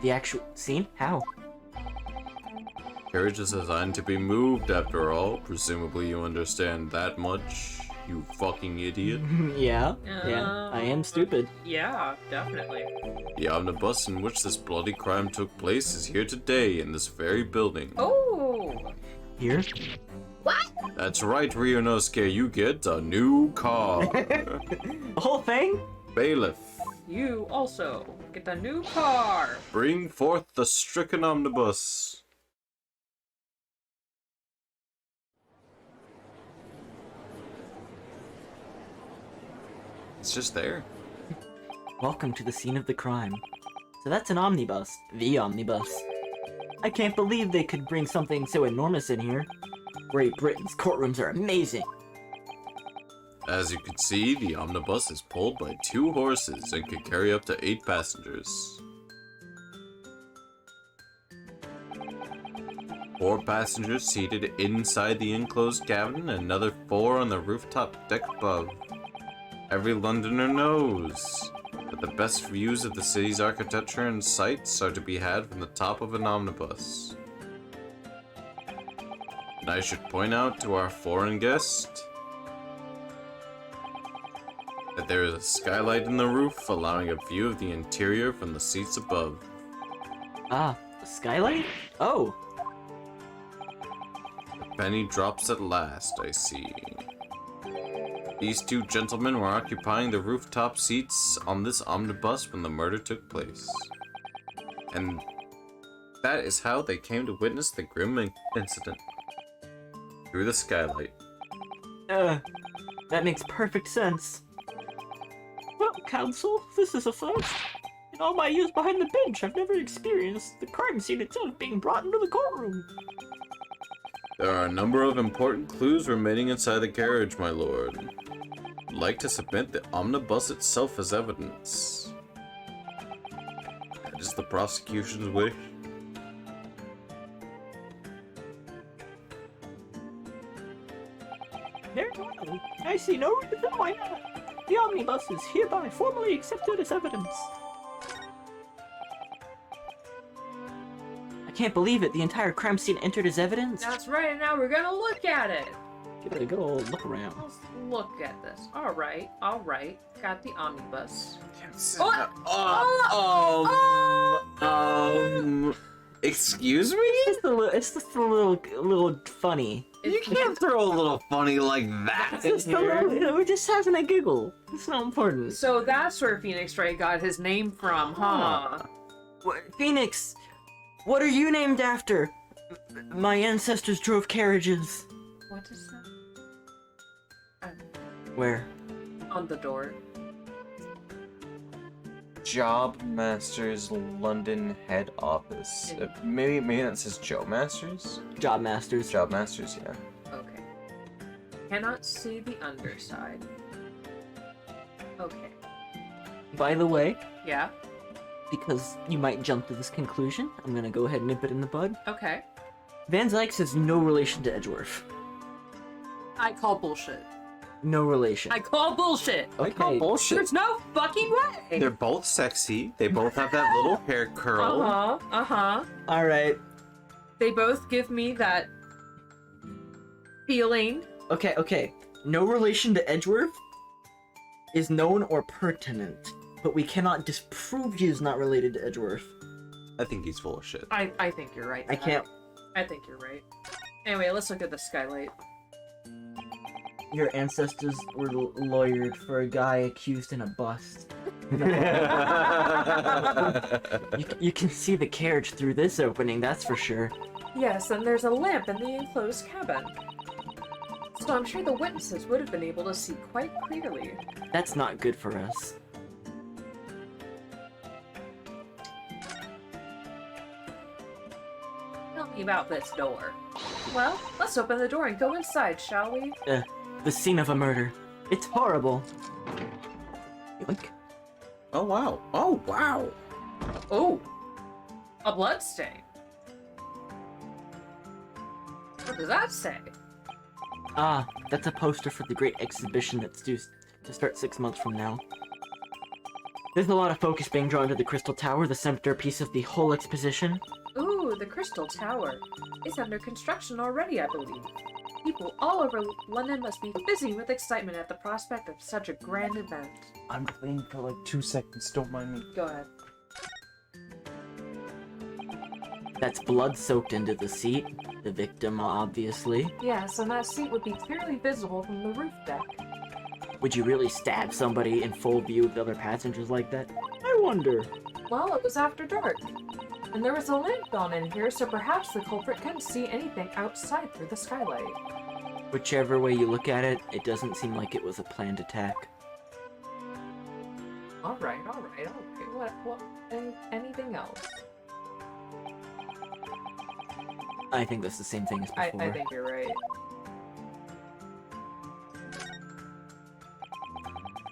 The actual scene? How? Carriage is designed to be moved, after all. Presumably you understand that much, you fucking idiot. Yeah, I am stupid. Yeah, definitely. The omnibus in which this bloody crime took place is here today in this very building. Oh! Here? That's right, Ryunosuke, you get a new car. The whole thing? Bailiff, You also get a new car! bring forth the stricken omnibus. It's just there. Welcome to the scene of the crime. So that's an omnibus. The omnibus. I can't believe they could bring something so enormous in here. Great Britain's courtrooms are amazing. As you can see, the omnibus is pulled by 2 horses and can carry up to 8 passengers. 4 passengers seated inside the enclosed cabin and another 4 on the rooftop deck above. Every Londoner knows that the best views of the city's architecture and sights are to be had from the top of an omnibus. And I should point out to our foreign guest that there is a skylight in the roof allowing a view of the interior from the seats above. Ah, a skylight? Oh, The penny drops at last, I see. These 2 gentlemen were occupying the rooftop seats on this omnibus when the murder took place. And that is how they came to witness the grim incident. Through the skylight. that makes perfect sense. Well, counsel, this is a first. In all my years behind the bench, I've never experienced the crime scene itself being brought into the courtroom. There are a number of important clues remaining inside the carriage, my lord. I'd like to submit the omnibus itself as evidence. That is the prosecution's wish. Very well. I see no reason why not. The omnibus is hereby formally accepted as evidence. I can't believe it. The entire crime scene entered as evidence. That's right, and now we're gonna look at it! Give it a good old look around. Let's look at this. Alright. Got the omnibus. Excuse me? It's just a little funny. You can't throw a little funny like that It's in just a here. little, we're just having a giggle. It's not important. So that's where Phoenix Wright got his name from, huh? Phoenix, what are you named after? My ancestors drove carriages. What is that? Where? On the door. Job Masters London head office. Maybe that says Joe Masters? Job Masters. Job Masters, yeah. Okay. Cannot see the underside. Okay. By the way, Yeah? because you might jump to this conclusion, I'm gonna go ahead and nip it in the bud. Okay. Van Zykes has no relation to Edgeworth. I call bullshit. No relation. I call bullshit! I call bullshit. There's no fucking way! They're both sexy. They both have that little hair curl. Uh-huh. Alright. They both give me that feeling. Okay. No relation to Edgeworth is known or pertinent, but we cannot disprove he is not related to Edgeworth. I think he's full of shit. I think you're right. I can't. I think you're right. Anyway, let's look at the skylight. your ancestors were lawyered for a guy accused in a bust. You can see the carriage through this opening, that's for sure. Yes, and there's a lamp in the enclosed cabin. So I'm sure the witnesses would have been able to see quite clearly. That's not good for us. Tell me about this door. Well, let's open the door and go inside, shall we? The scene of a murder. It's horrible. Yoink. Oh wow. Oh wow. Oh! A bloodstain. What does that say? Ah, that's a poster for the great exhibition that's due to start 6 months from now. There's a lot of focus being drawn to the Crystal Tower, the centerpiece of the whole exposition. Ooh, the Crystal Tower. It's under construction already, I believe. People all over London must be busy with excitement at the prospect of such a grand event. I'm playing for like 2 seconds, don't mind me. Go ahead. That's blood soaked into the seat. The victim, obviously. Yes, and that seat would be clearly visible from the roof deck. Would you really stab somebody in full view of the other passengers like that? I wonder. Well, it was after dark. And there was a lamp gone in here, so perhaps the culprit couldn't see anything outside through the skylight. Whichever way you look at it, it doesn't seem like it was a planned attack. Alright. What? Anything else? I think that's the same thing as before. I think you're right.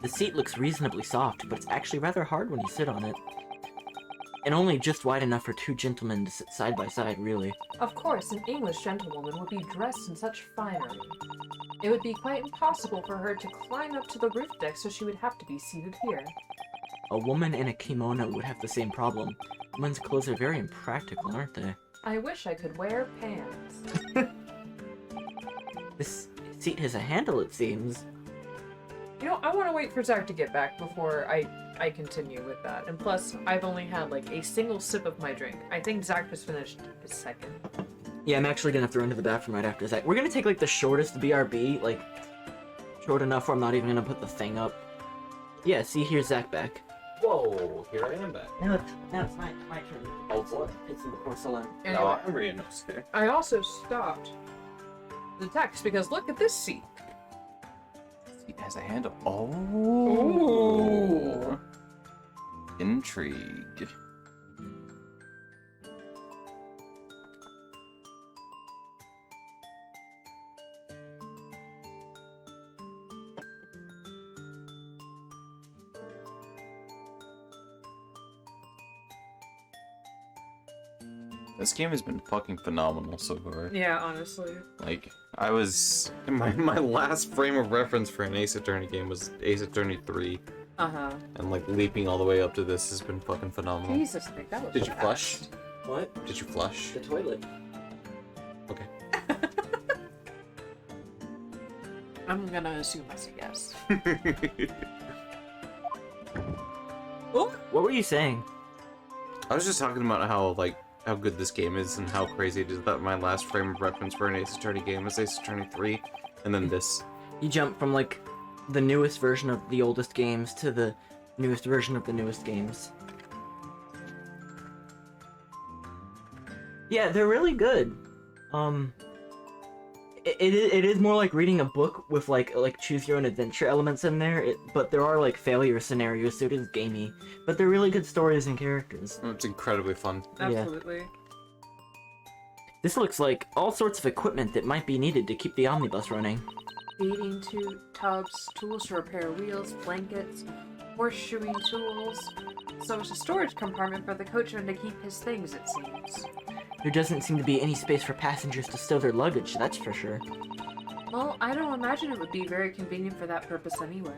The seat looks reasonably soft, but it's actually rather hard when you sit on it. And only just wide enough for 2 gentlemen to sit side by side, really. Of course, an English gentlewoman would be dressed in such finery. It would be quite impossible for her to climb up to the roof deck, so she would have to be seated here. A woman in a kimono would have the same problem. Women's clothes are very impractical, aren't they? I wish I could wear pants. This seat has a handle, it seems. You know, I want to wait for Zach to get back before I continue with that. And plus, I've only had like a single sip of my drink. I think Zach just finished his second. Yeah, I'm actually gonna have to run to the bathroom right after Zach. We're gonna take like the shortest BRB, like short enough where I'm not even gonna put the thing up. Yeah, see, here's Zach back. Whoa, here I am back. Now it's my turn. Oh, what? It's in the porcelain. Anyway, No, I'm reading this here. I also stopped the text because look at this seat. It has a handle. Oh. Ooh. Intrigue. This game has been fucking phenomenal so far. Yeah, honestly. Like, I was... My last frame of reference for an Ace Attorney game was Ace Attorney 3. Uh-huh. And, like, leaping all the way up to this has been fucking phenomenal. Jesus, Nick, that was Did you fast. flush? What? Did you flush? The toilet. Okay. I'm gonna assume that's a yes. What were you saying? I was just talking about how, like, how good this game is and how crazy it is that my last frame of reference for an Ace Attorney game was Ace Attorney 3, and then this. You jump from like the newest version of the oldest games to the newest version of the newest games. Yeah, they're really good. It is more like reading a book with like choose your own adventure elements in there, but there are like failure scenarios, so it is gamey. But they're really good stories and characters. It's incredibly fun. Absolutely. This looks like all sorts of equipment that might be needed to keep the omnibus running. Feeding tubs, tools to repair wheels, blankets, horseshoeing tools. So it's a storage compartment for the coachman to keep his things, it seems. There doesn't seem to be any space for passengers to stow their luggage, that's for sure. Well, I don't imagine it would be very convenient for that purpose anyway.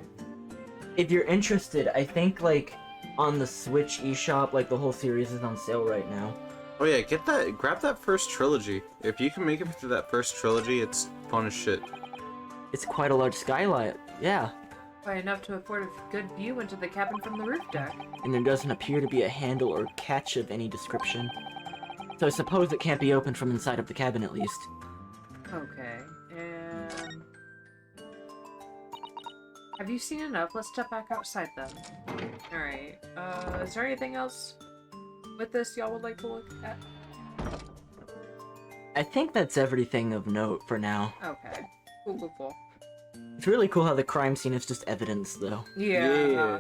If you're interested, I think like on the Switch eShop, like the whole series is on sale right now. Oh yeah, grab that first trilogy. If you can make it through that first trilogy, it's fun as shit. It's quite a large skylight, yeah. Quite enough to afford a good view into the cabin from the roof deck. And there doesn't appear to be a handle or catch of any description. So I suppose it can't be opened from inside of the cabin at least. Okay, and... Have you seen enough? Let's step back outside then. Alright, is there anything else with this y'all would like to look at? I think that's everything of note for now. Okay. Cool. It's really cool how the crime scene is just evidence, though. Yeah.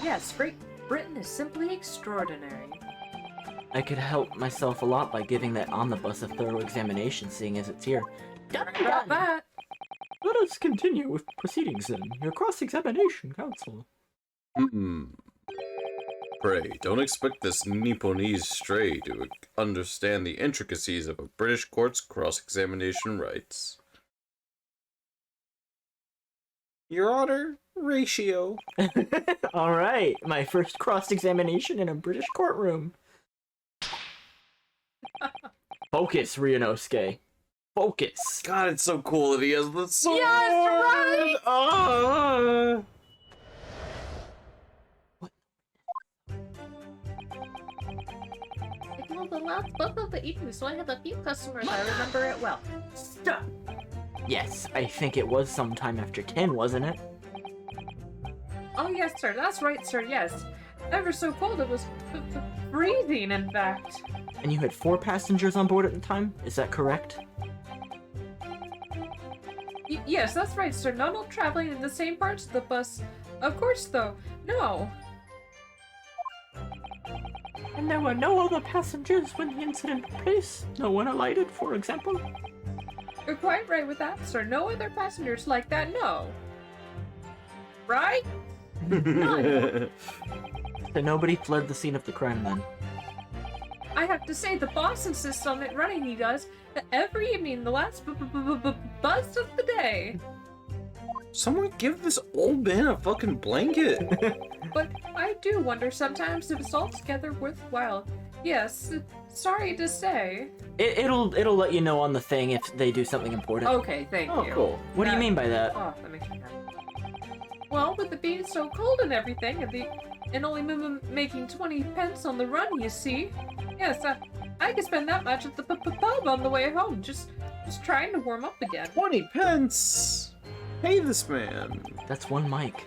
Yes, Great Britain is simply extraordinary. I could help myself a lot by giving that omnibus a thorough examination, seeing as it's here. Right about that. Let us continue with proceedings then. Your cross-examination, counsel. Pray, don't expect this Nipponese stray to understand the intricacies of a British court's cross-examination rights. Your Honor, ratio. Alright, my first cross-examination in a British courtroom. Focus, Ryunosuke. Focus. God, it's so cool that he has the sword! Yes, right! It was the last book of the evening, so I had a few customers. I remember it well. Stop! Yes, I think it was sometime after 10, wasn't it? Oh yes, sir. That's right, sir. Yes. Ever so cold. It was freezing, in fact. And you had 4 passengers on board at the time? Is that correct? Yes, that's right, sir. None all traveling in the same parts of the bus. Of course, though. No. And there were no other passengers when the incident took place? No one alighted, for example? You're quite right with that, sir. No other passengers like that, no. Right? None. So nobody fled the scene of the crime then? I have to say, the boss insists on it running, he does, every evening, the last buzz of the day. Someone give this old man a fucking blanket. But I do wonder sometimes if it's altogether worthwhile. Yes, sorry to say. It'll let you know on the thing if they do something important. Okay, thank you. Cool. What do you mean by that? Oh, that makes me happy. Well, with it being so cold and everything, and only making 20 pence on the run, you see. Yes, I could spend that much at the pub on the way home, just trying to warm up again. 20 pence! Pay this man! That's one mic.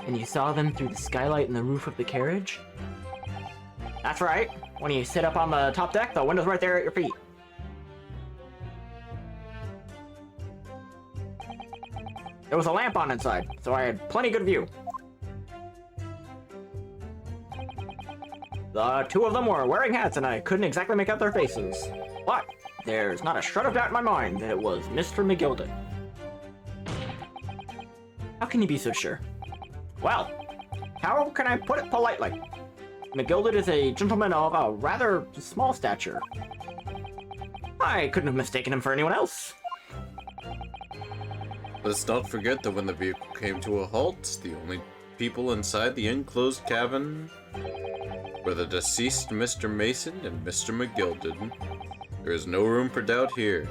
And you saw them through the skylight in the roof of the carriage? That's right. When you sit up on the top deck, the window's right there at your feet. There was a lamp on inside, so I had plenty good view. The 2 of them were wearing hats and I couldn't exactly make out their faces. But there's not a shred of doubt in my mind that it was Mr. McGilden. How can you be so sure? Well, how can I put it politely? McGilden is a gentleman of a rather small stature. I couldn't have mistaken him for anyone else. Let's not forget that when the vehicle came to a halt, the only people inside the enclosed cabin were the deceased Mr. Mason and Mr. McGilden. There is no room for doubt here.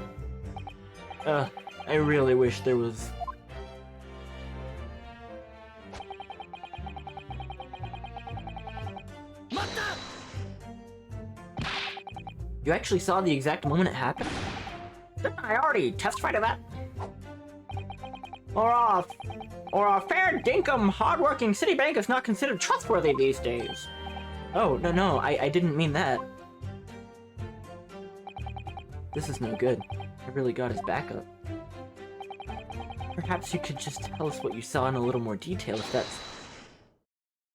I really wish there was... You actually saw the exact moment it happened? Didn't I already testify to that? Or a fair dinkum hardworking Citibank is not considered trustworthy these days. Oh, no, I didn't mean that. This is no good. I really got his back up. Perhaps you could just tell us what you saw in a little more detail if that's...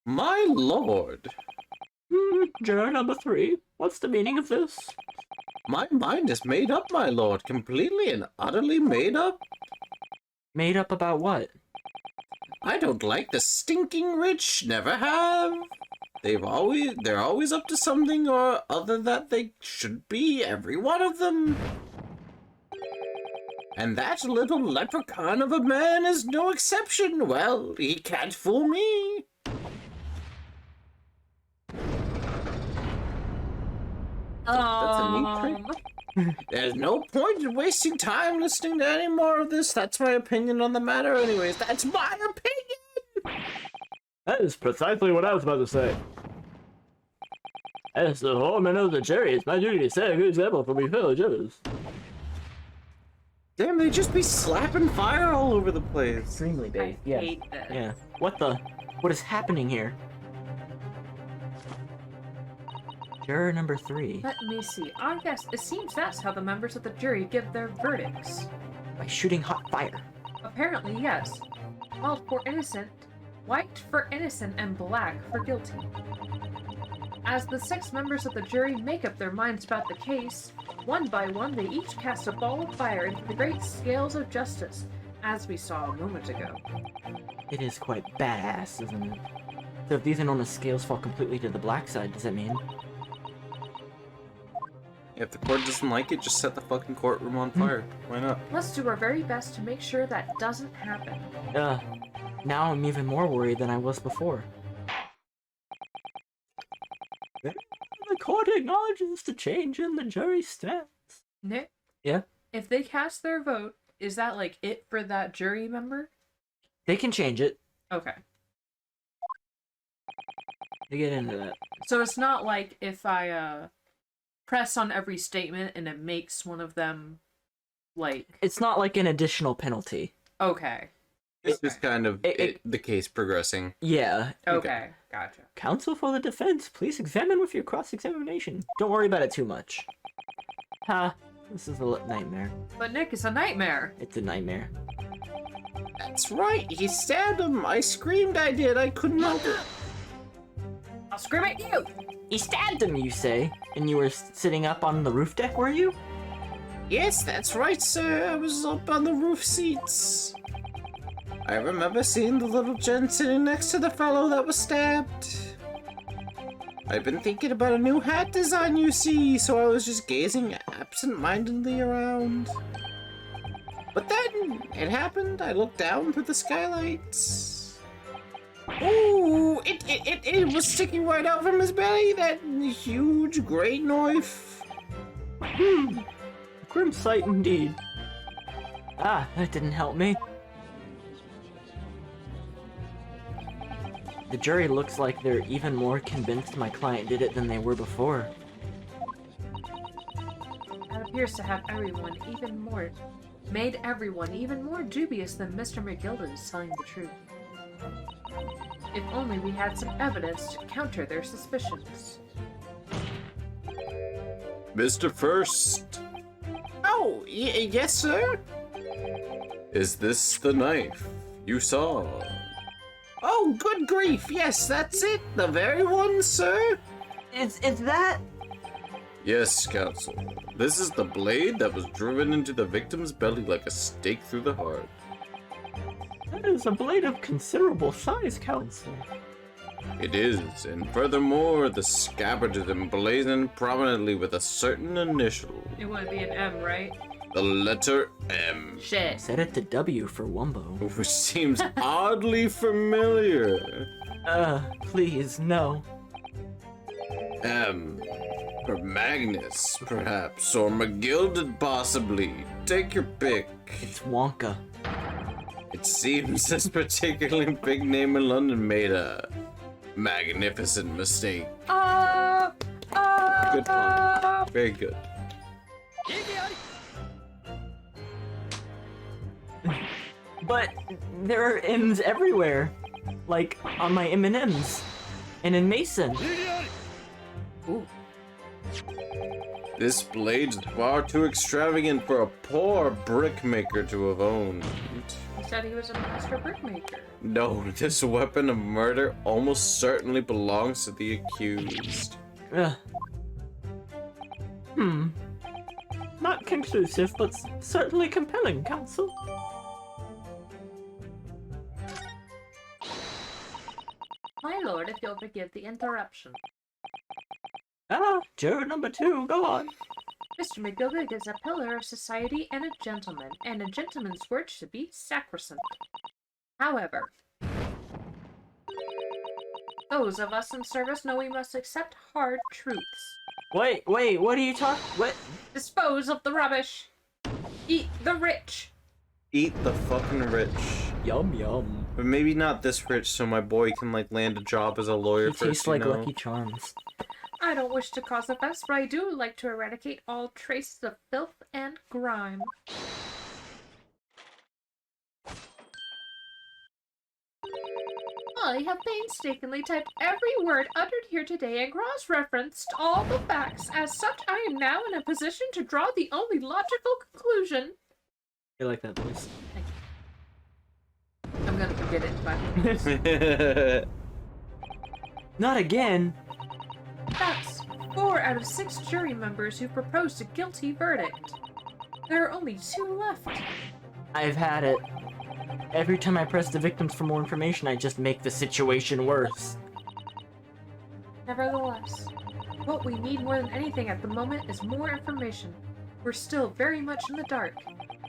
My lord! Juror number 3, what's the meaning of this? My mind is made up, my lord. Completely and utterly made up. Made up about what? I don't like the stinking rich. Never have. They're always up to something or other that they should be, every one of them. And that little leprechaun of a man is no exception. Well, he can't fool me. That's a neat trick. There's no point in wasting time listening to any more of this. That's my opinion on the matter anyways. That's my opinion! That is precisely what I was about to say. As the foreman of the jury, it's my duty to set a good example for my fellow jurors. Damn, they just be slapping fire all over the place. Extremely I big. Yeah. hate this. Yeah. What is happening here? Juror number 3. Let me see. I guess it seems that's how the members of the jury give their verdicts. By shooting hot fire. Apparently, yes. White for innocent and black for guilty. As the 6 members of the jury make up their minds about the case, one by one they each cast a ball of fire into the great scales of justice, as we saw a moment ago. It is quite badass, isn't it? So if these enormous scales fall completely to the black side, does that mean? If the court doesn't like it, just set the fucking courtroom on fire. Why not? Let's do our very best to make sure that doesn't happen. Now I'm even more worried than I was before. The court acknowledges the change in the jury's stance. Nick? Yeah? If they cast their vote, is that like it for that jury member? They can change it. Okay. To get into that. So it's not like if I press on every statement and it makes one of them like... It's not like an additional penalty. Okay. It's just kind of the case progressing. Yeah. Okay, gotcha. Counsel for the defense, please examine with your cross-examination. Don't worry about it too much. This is a nightmare. But Nick, it's a nightmare. It's a nightmare. That's right, he stabbed him. I screamed I did. I couldn't help it. I'll scream at you. He stabbed him, you say? And you were sitting up on the roof deck, were you? Yes, that's right, sir. I was up on the roof seats. I remember seeing the little gent sitting next to the fellow that was stabbed. I've been thinking about a new hat design, you see, so I was just gazing absent-mindedly around. But then, it happened. I looked down through the skylights. Ooh, it was sticking right out from his belly, that huge great knife. Grim sight indeed. That didn't help me. The jury looks like they're even more convinced my client did it than they were before. That appears to have made everyone even more dubious than Mr. McGilder is telling the truth. If only we had some evidence to counter their suspicions. Mr. First. Oh, yes, sir? Is this the knife you saw? Oh, good grief, yes, that's it, the very one, sir? Is that? Yes, counsel. This is the blade that was driven into the victim's belly like a stake through the heart. That is a blade of considerable size, counsel. It is, and furthermore, the scabbard is emblazoned prominently with a certain initial. It would be an M, right? The letter M. Shit. Set it to W for Wumbo. Which seems oddly familiar. Please, no. M. For Magnus, perhaps, or McGilded, possibly. Take your pick. It's Wonka. It seems this particularly big name in London made a magnificent mistake. Good pun. Very good. But there are M's everywhere. Like, on my M&M's. And in Mason. Ooh. This blade's far too extravagant for a poor brickmaker to have owned. He said he was a master brickmaker. No, this weapon of murder almost certainly belongs to the accused. Not conclusive, but certainly compelling, counsel. My lord, if you'll forgive the interruption. Juror number 2, go on. Mr. McGilder is a pillar of society and a gentleman's word should be sacrosanct. However, those of us in service know we must accept hard truths. Wait, what are you talking? What? Dispose of the rubbish. Eat the rich. Eat the fucking rich. Yum, yum. But maybe not this rich, so my boy can like land a job as a lawyer He first. tastes like Lucky Charms. I don't wish to cause a fuss, but I do like to eradicate all traces of filth and grime. I have painstakingly typed every word uttered here today and cross-referenced all the facts. As such, I am now in a position to draw the only logical conclusion. I like that voice. Thank you. I'm gonna forget it in 5 minutes. Not again! That's 4 out of 6 jury members who proposed a guilty verdict. There are only 2 left. I've had it. Every time I press the victims for more information, I just make the situation worse. Nevertheless, what we need more than anything at the moment is more information. We're still very much in the dark.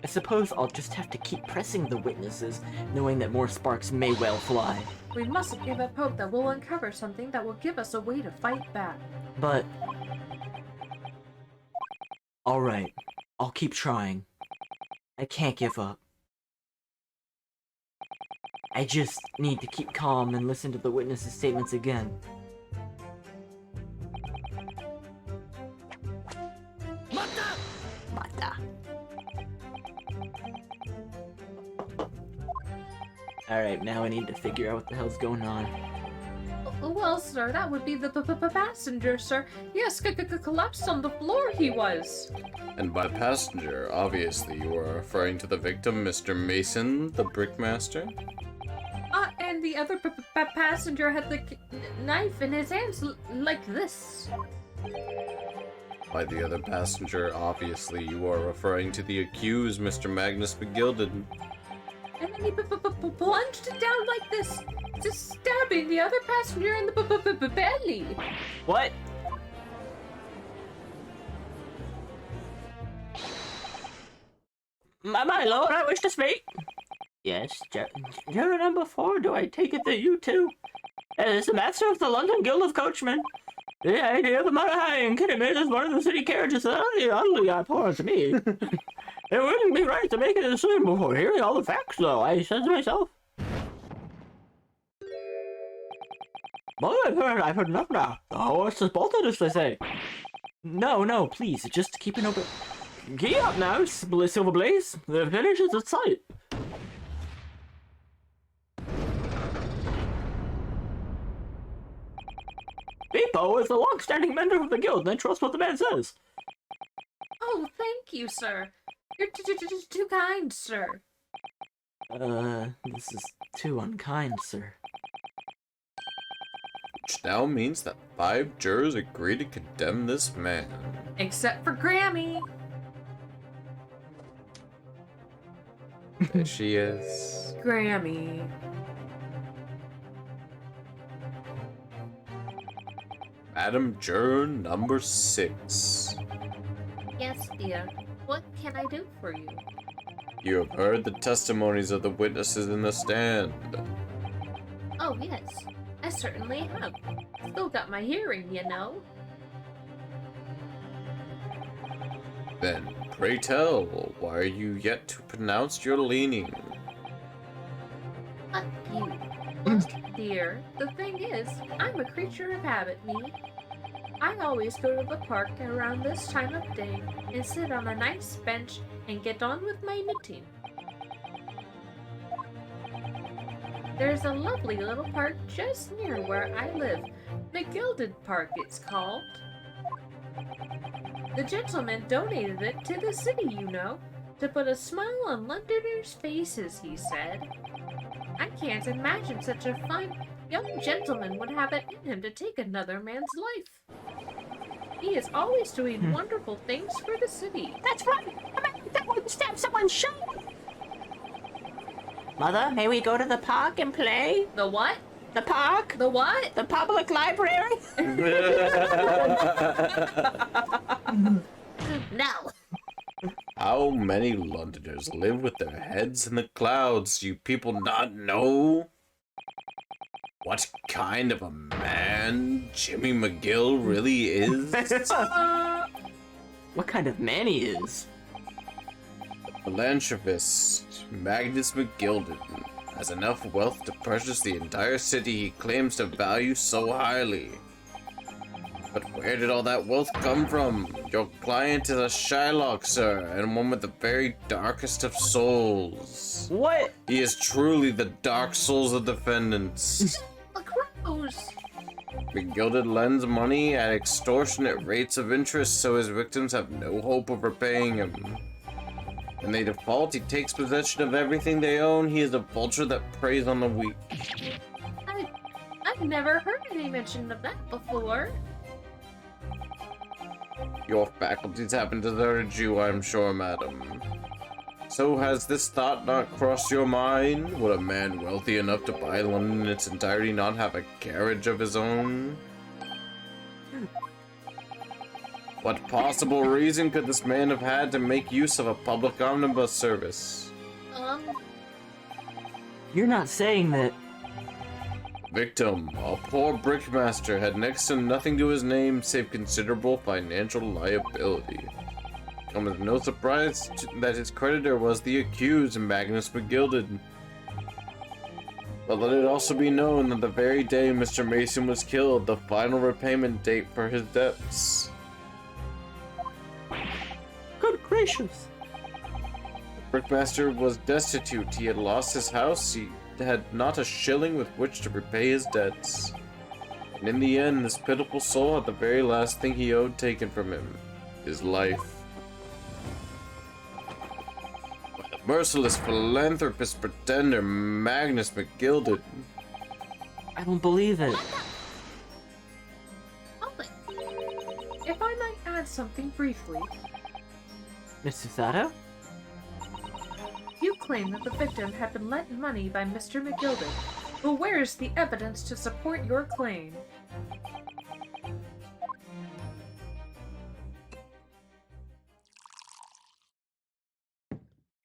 I suppose I'll just have to keep pressing the witnesses, knowing that more sparks may well fly. We mustn't give up hope that we'll uncover something that will give us a way to fight back. But... alright, I'll keep trying. I can't give up. I just need to keep calm and listen to the witnesses' statements again. Mata! Alright, now I need to figure out what the hell's going on. Well, sir, that would be the passenger, sir. Yes, collapsed on the floor he was. And by passenger, obviously you are referring to the victim, Mr. Mason, the brickmaster? And the other passenger had the knife in his hands like this. By the other passenger, obviously you are referring to the accused, Mr. Magnus McGilded. And then he plunged it down like this, just stabbing the other passenger in the belly. What? My lord, I wish to speak. Yes, jury number 4, do I take it that you too? As the master of the London Guild of Coachmen, the idea of a modified kidnapping as one of the city carriages is utterly abhorrent to me. It wouldn't be right to make a decision before hearing all the facts, though, I said to myself. Well, I've heard enough now. The horse is bolted, as they say. No, please, just keep an open... Gee up now, Silver Blaze. The finish is at sight. Beepo is a long-standing member of the guild, and I trust what the man says. Oh, thank you, sir. You're too kind, sir. This is too unkind, sir. Which now means that 5 jurors agree to condemn this man. Except for Grammy. There she is. Grammy. Madam Juror number 6. Yes, dear. What can I do for you? You have heard the testimonies of the witnesses in the stand. Oh, yes. I certainly have. Still got my hearing, you know. Then, pray tell, why are you yet to pronounce your leaning? Fuck you. Dear, the thing is, I'm a creature of habit, me. I always go to the park around this time of day and sit on a nice bench and get on with my knitting. There's a lovely little park just near where I live. The Gilded Park, it's called. The gentleman donated it to the city, you know, to put a smile on Londoners' faces, he said. I can't imagine such a fine young gentleman would have it in him to take another man's life. He is always doing wonderful things for the city. That's right! A man like that wouldn't stab someone's shoulder! Mother, may we go to the park and play? The what? The park? The what? The public library? No. How many Londoners live with their heads in the clouds? Do you people not know? What kind of a man Jimmy McGill really is? What kind of man he is? Philanthropist Magnus McGilded, has enough wealth to purchase the entire city he claims to value so highly. But where did all that wealth come from? Your client is a Shylock, sir, and one with the very darkest of souls. What? He is truly the dark souls of defendants. Gross. McGilded lends money at extortionate rates of interest so his victims have no hope of repaying him. When they default, he takes possession of everything they own. He is a vulture that preys on the weak. I've never heard any mention of that before. Your faculties haven't deserted you, I'm sure, madam. So has this thought not crossed your mind? Would a man wealthy enough to buy London in its entirety not have a carriage of his own? What possible reason could this man have had to make use of a public omnibus service? You're not saying that... Victim, a poor brickmaster, had next to nothing to his name save considerable financial liability. Come as no surprise that his creditor was the accused, Magnus McGilded. But let it also be known that the very day Mr. Mason was killed, the final repayment date for his debts. Good gracious. The brickmaster was destitute. He had lost his house. He had not a shilling with which to repay his debts. And in the end, this pitiful soul had the very last thing he owed taken from him, his life. Merciless philanthropist pretender Magnus McGilded. I don't believe it. If I might add something briefly, Miss Susato? you claim that the victim had been lent money by Mr. McGilded. But where is the evidence to support your claim?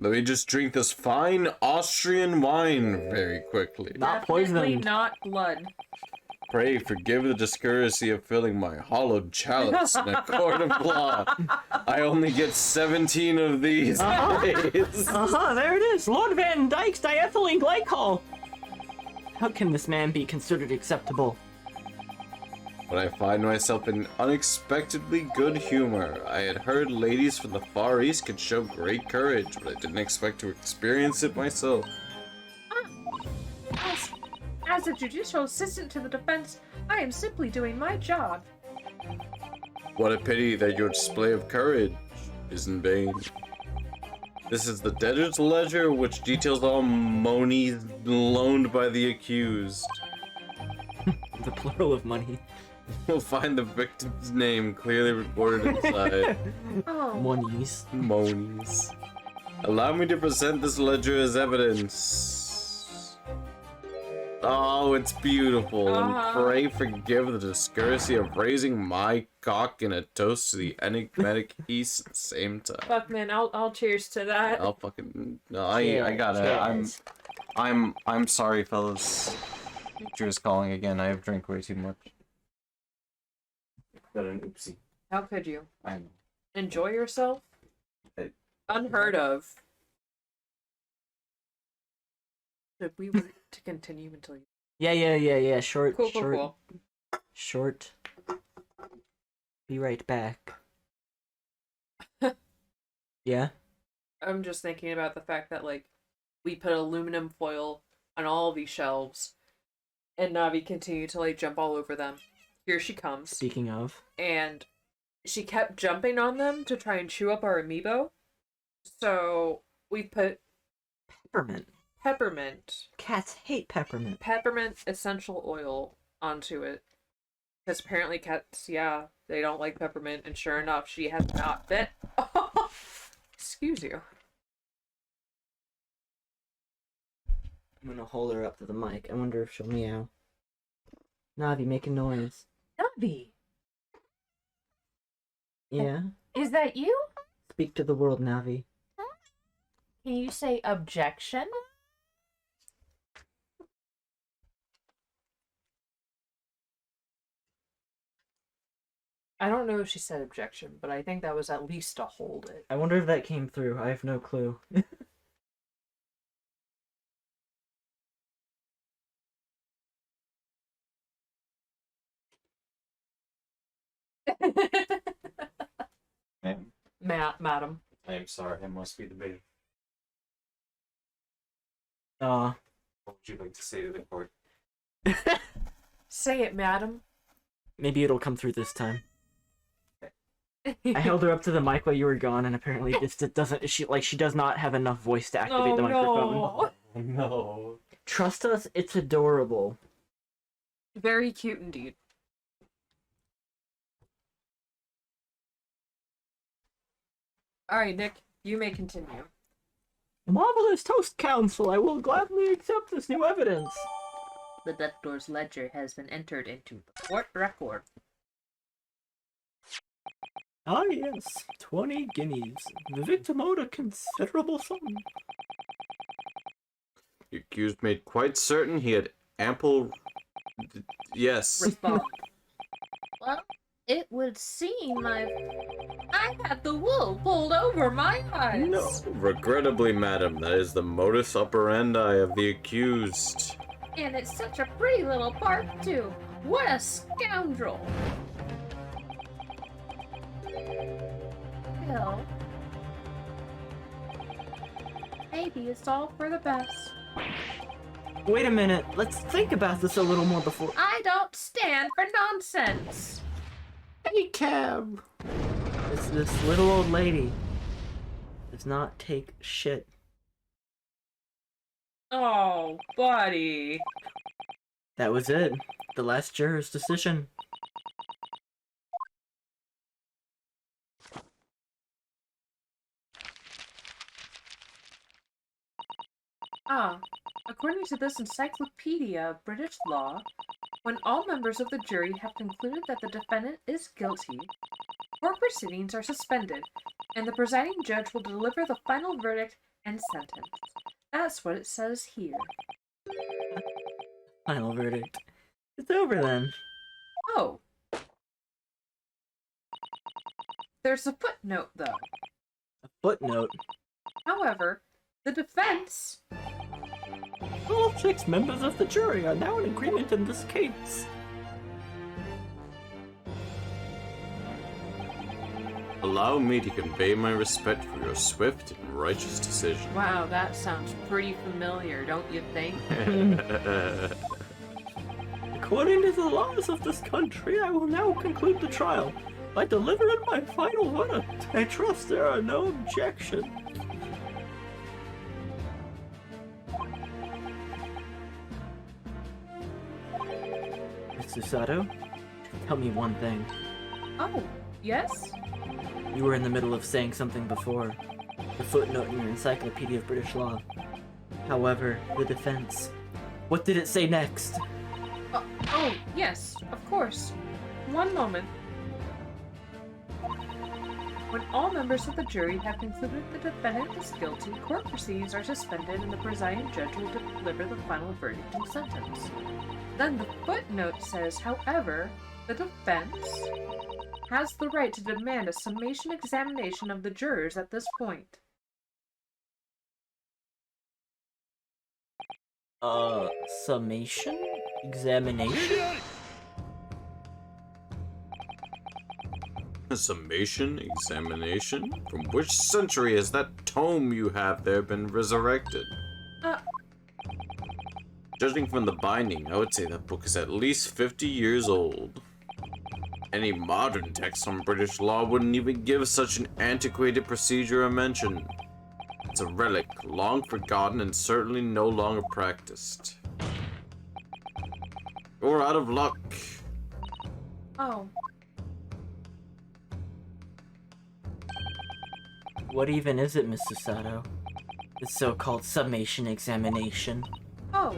Let me just drink this fine Austrian wine very quickly. Not Definitely poisoned. not blood. Pray forgive the discourtesy of filling my hollowed chalice in a court of law. I only get 17 of these. Days. There it is. Lord Van Dyke's diethylene glycol. How can this man be considered acceptable? But I find myself in unexpectedly good humor. I had heard ladies from the Far East could show great courage, but I didn't expect to experience it myself. As a judicial assistant to the defense, I am simply doing my job. What a pity that your display of courage is in vain. This is the debtor's ledger, which details all monies loaned by the accused. The plural of money. We'll find the victim's name clearly recorded inside. Oh, Monies. Monies. Allow me to present this ledger as evidence. Oh, it's beautiful. And pray forgive the discourtesy of raising my cock in a toast to the enigmatic East at the same time. fuck, man! I'll cheers to that. I'll fucking no. I gotta. I'm sorry, fellas. Drew's calling again. I have drank way too much. Got an oopsie. How could you I know. enjoy yourself? Unheard of. Should we wait to continue until you? Yeah. Short. Cool. Short. Be right back. Yeah? I'm just thinking about the fact that, like, we put aluminum foil on all these shelves, and Navi continued to, like, jump all over them. Here she comes. Speaking of. And she kept jumping on them to try and chew up our amiibo. So we put peppermint. Cats hate peppermint. Peppermint essential oil onto it. Because apparently cats, yeah, they don't like peppermint. And sure enough, she has not bit. Excuse you. I'm gonna hold her up to the mic. I wonder if she'll meow. Navi, make a noise. Navi, Yeah? Is that you? Speak to the world, Navi. Can you say objection? I don't know if she said objection, but I think that was at least to hold it. I wonder if that came through. I have no clue. Ma'am, Madam. I am sorry, I must be the bailiff. Aw. What would you like to say to the court? Say it, madam. Maybe it'll come through this time. I held her up to the mic while you were gone, and apparently this doesn't. She does not have enough voice to activate the microphone. No. No. Trust us, it's adorable. Very cute indeed. Alright, Nick, you may continue. Marvelous toast, counsel. I will gladly accept this new evidence. The debtor's ledger has been entered into the court record. Ah, yes, 20 guineas. The victim owed a considerable sum. The accused made quite certain he had ample... Yes. Respond. Well, it would seem I had the wool pulled over my eyes. No. Regrettably, madam, that is the modus operandi of the accused. And it's such a pretty little park, too. What a scoundrel. Well, maybe it's all for the best. Wait a minute, let's think about this a little more before. I don't stand for nonsense. Hey, cab! This little old lady does not take shit. Oh, buddy. That was it. The last juror's decision. According to this encyclopedia of British law, when all members of the jury have concluded that the defendant is guilty, court proceedings are suspended, and the presiding judge will deliver the final verdict and sentence. That's what it says here. Final verdict. It's over then. Oh. There's a footnote, though. A footnote. However, the defense... All 6 members of the jury are now in agreement in this case. Allow me to convey my respect for your swift and righteous decision. Wow, that sounds pretty familiar, don't you think? According to the laws of this country, I will now conclude the trial by delivering my final verdict. I trust there are no objections. Mr. Sato, tell me one thing. Oh, yes? You were in the middle of saying something before. The footnote in your Encyclopedia of British Law. However, the defense. What did it say next? Oh, yes, of course. One moment. When all members of the jury have concluded the defendant is guilty, court proceedings are suspended and the presiding judge will deliver the final verdict and sentence. Then the footnote says, however, the defense has the right to demand a summation examination of the jurors at this point. Summation? Examination? A summation examination? From which century has that tome you have there been resurrected? Judging from the binding, I would say that book is at least 50 years old. Any modern text on British law wouldn't even give such an antiquated procedure a mention. It's a relic, long forgotten and certainly no longer practiced. You're out of luck. Oh. What even is it, Mr. Sato? The so-called summation examination. Oh,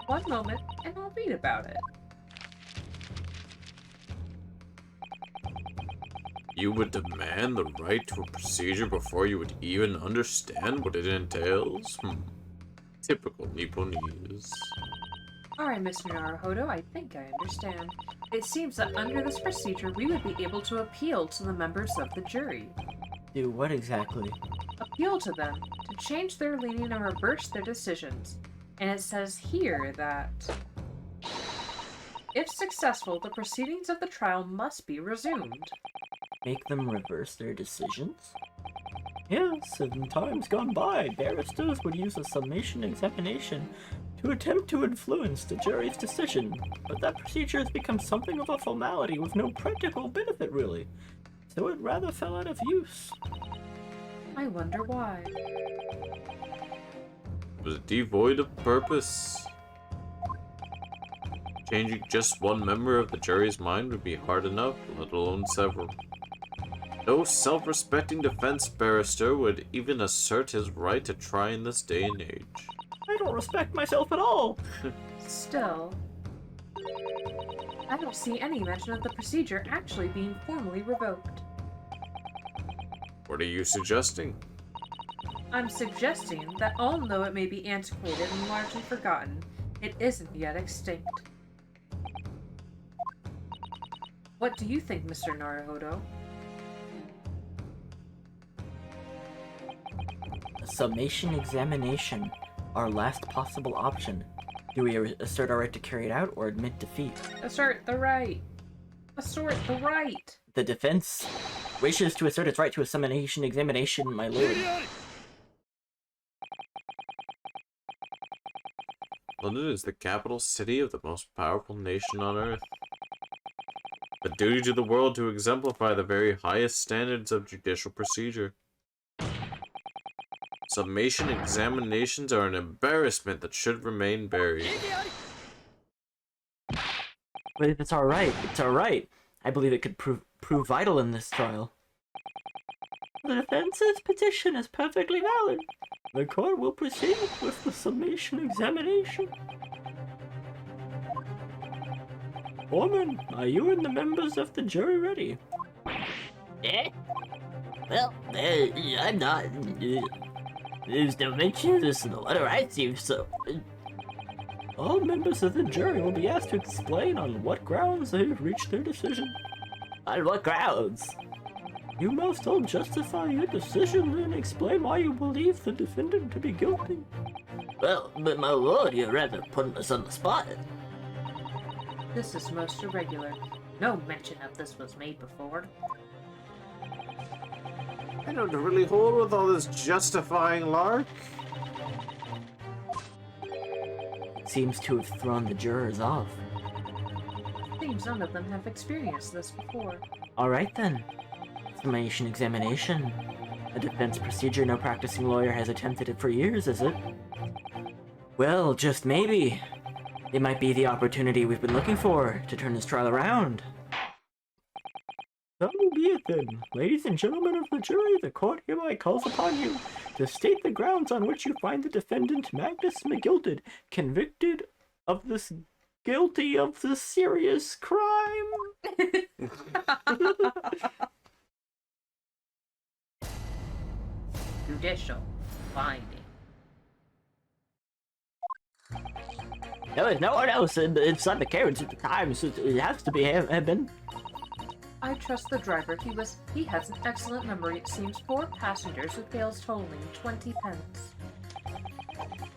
one moment, and I'll read about it. You would demand the right to a procedure before you would even understand what it entails? Typical Nipponese. Alright, Mr. Naruhodo, I think I understand. It seems that under this procedure, we would be able to appeal to the members of the jury. Do what exactly? Appeal to them, to change their leaning and reverse their decisions. And it says here that If successful, the proceedings of the trial must be resumed. Make them reverse their decisions? Yes, in times gone by, barristers would use a summation examination to attempt to influence the jury's decision, but that procedure has become something of a formality with no practical benefit, really, so it rather fell out of use. I wonder why. Was it devoid of purpose? Changing just one member of the jury's mind would be hard enough, let alone several. No self-respecting defense barrister would even assert his right to try in this day and age. I don't respect myself at all! Still, I don't see any mention of the procedure actually being formally revoked. What are you suggesting? I'm suggesting that although it may be antiquated and largely forgotten, it isn't yet extinct. What do you think, Mr. Naruhodo? A summation examination, our last possible option. Do we assert our right to carry it out or admit defeat? Assert the right. Assert the right. The defense wishes to assert its right to a summation examination, my lord. London is the capital city of the most powerful nation on earth. A duty to the world to exemplify the very highest standards of judicial procedure. Summation examinations are an embarrassment that should remain buried. But if it's our right, it's our right. I believe it could prove vital in this trial. The defense's petition is perfectly valid. The court will proceed with the summation examination. Foreman, are you and the members of the jury ready? Eh? Well, I'm not. There's no mention of this in the letter I received, so... All members of the jury will be asked to explain on what grounds they have reached their decision. On what grounds? You must all justify your decision and explain why you believe the defendant to be guilty. Well, but my lord, you're rather putting us on the spot. This is most irregular. No mention of this was made before. I don't really hold with all this justifying lark. It seems to have thrown the jurors off. Seems none of them have experienced this before. Alright then. Summation examination. A defense procedure no practicing lawyer has attempted it for years, is it? Well, just maybe. It might be the opportunity we've been looking for to turn this trial around. So be it then. Ladies and gentlemen of the jury, the court hereby calls upon you to state the grounds on which you find the defendant Magnus McGilted guilty of this serious crime. Judicial finding. There was no one else inside the carriage at the time, so it has to be him. I trust the driver. He has an excellent memory. It seems 4 passengers with bales totaling 20 pence.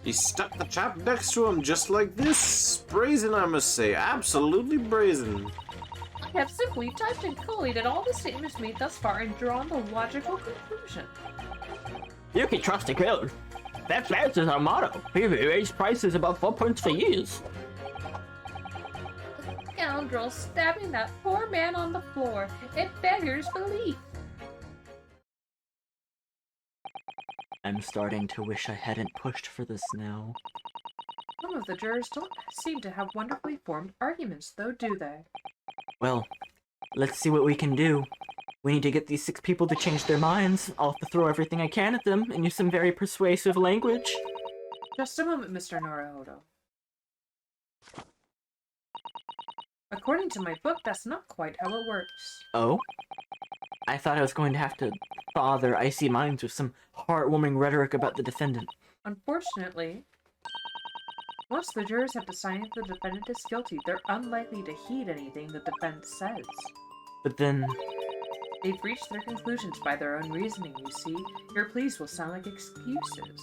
He stuck the chap next to him just like this. Brazen, I must say. Absolutely brazen. I have simply typed and collated all the statements made thus far and drawn the logical conclusion. You can trust the crowd. That's our motto. We've raised prices about 4 points for years. The scoundrel stabbing that poor man on the floor. It beggars belief. I'm starting to wish I hadn't pushed for this now. Some of the jurors don't seem to have wonderfully formed arguments, though, do they? Well, let's see what we can do. We need to get these 6 people to change their minds. I'll have to throw everything I can at them and use some very persuasive language. Just a moment, Mr. Naruhodo. According to my book, that's not quite how it works. Oh? I thought I was going to have to thaw their icy minds with some heartwarming rhetoric about the defendant. Unfortunately, once the jurors have decided the defendant is guilty, they're unlikely to heed anything the defense says. But then... They've reached their conclusions by their own reasoning, you see. Your pleas will sound like excuses.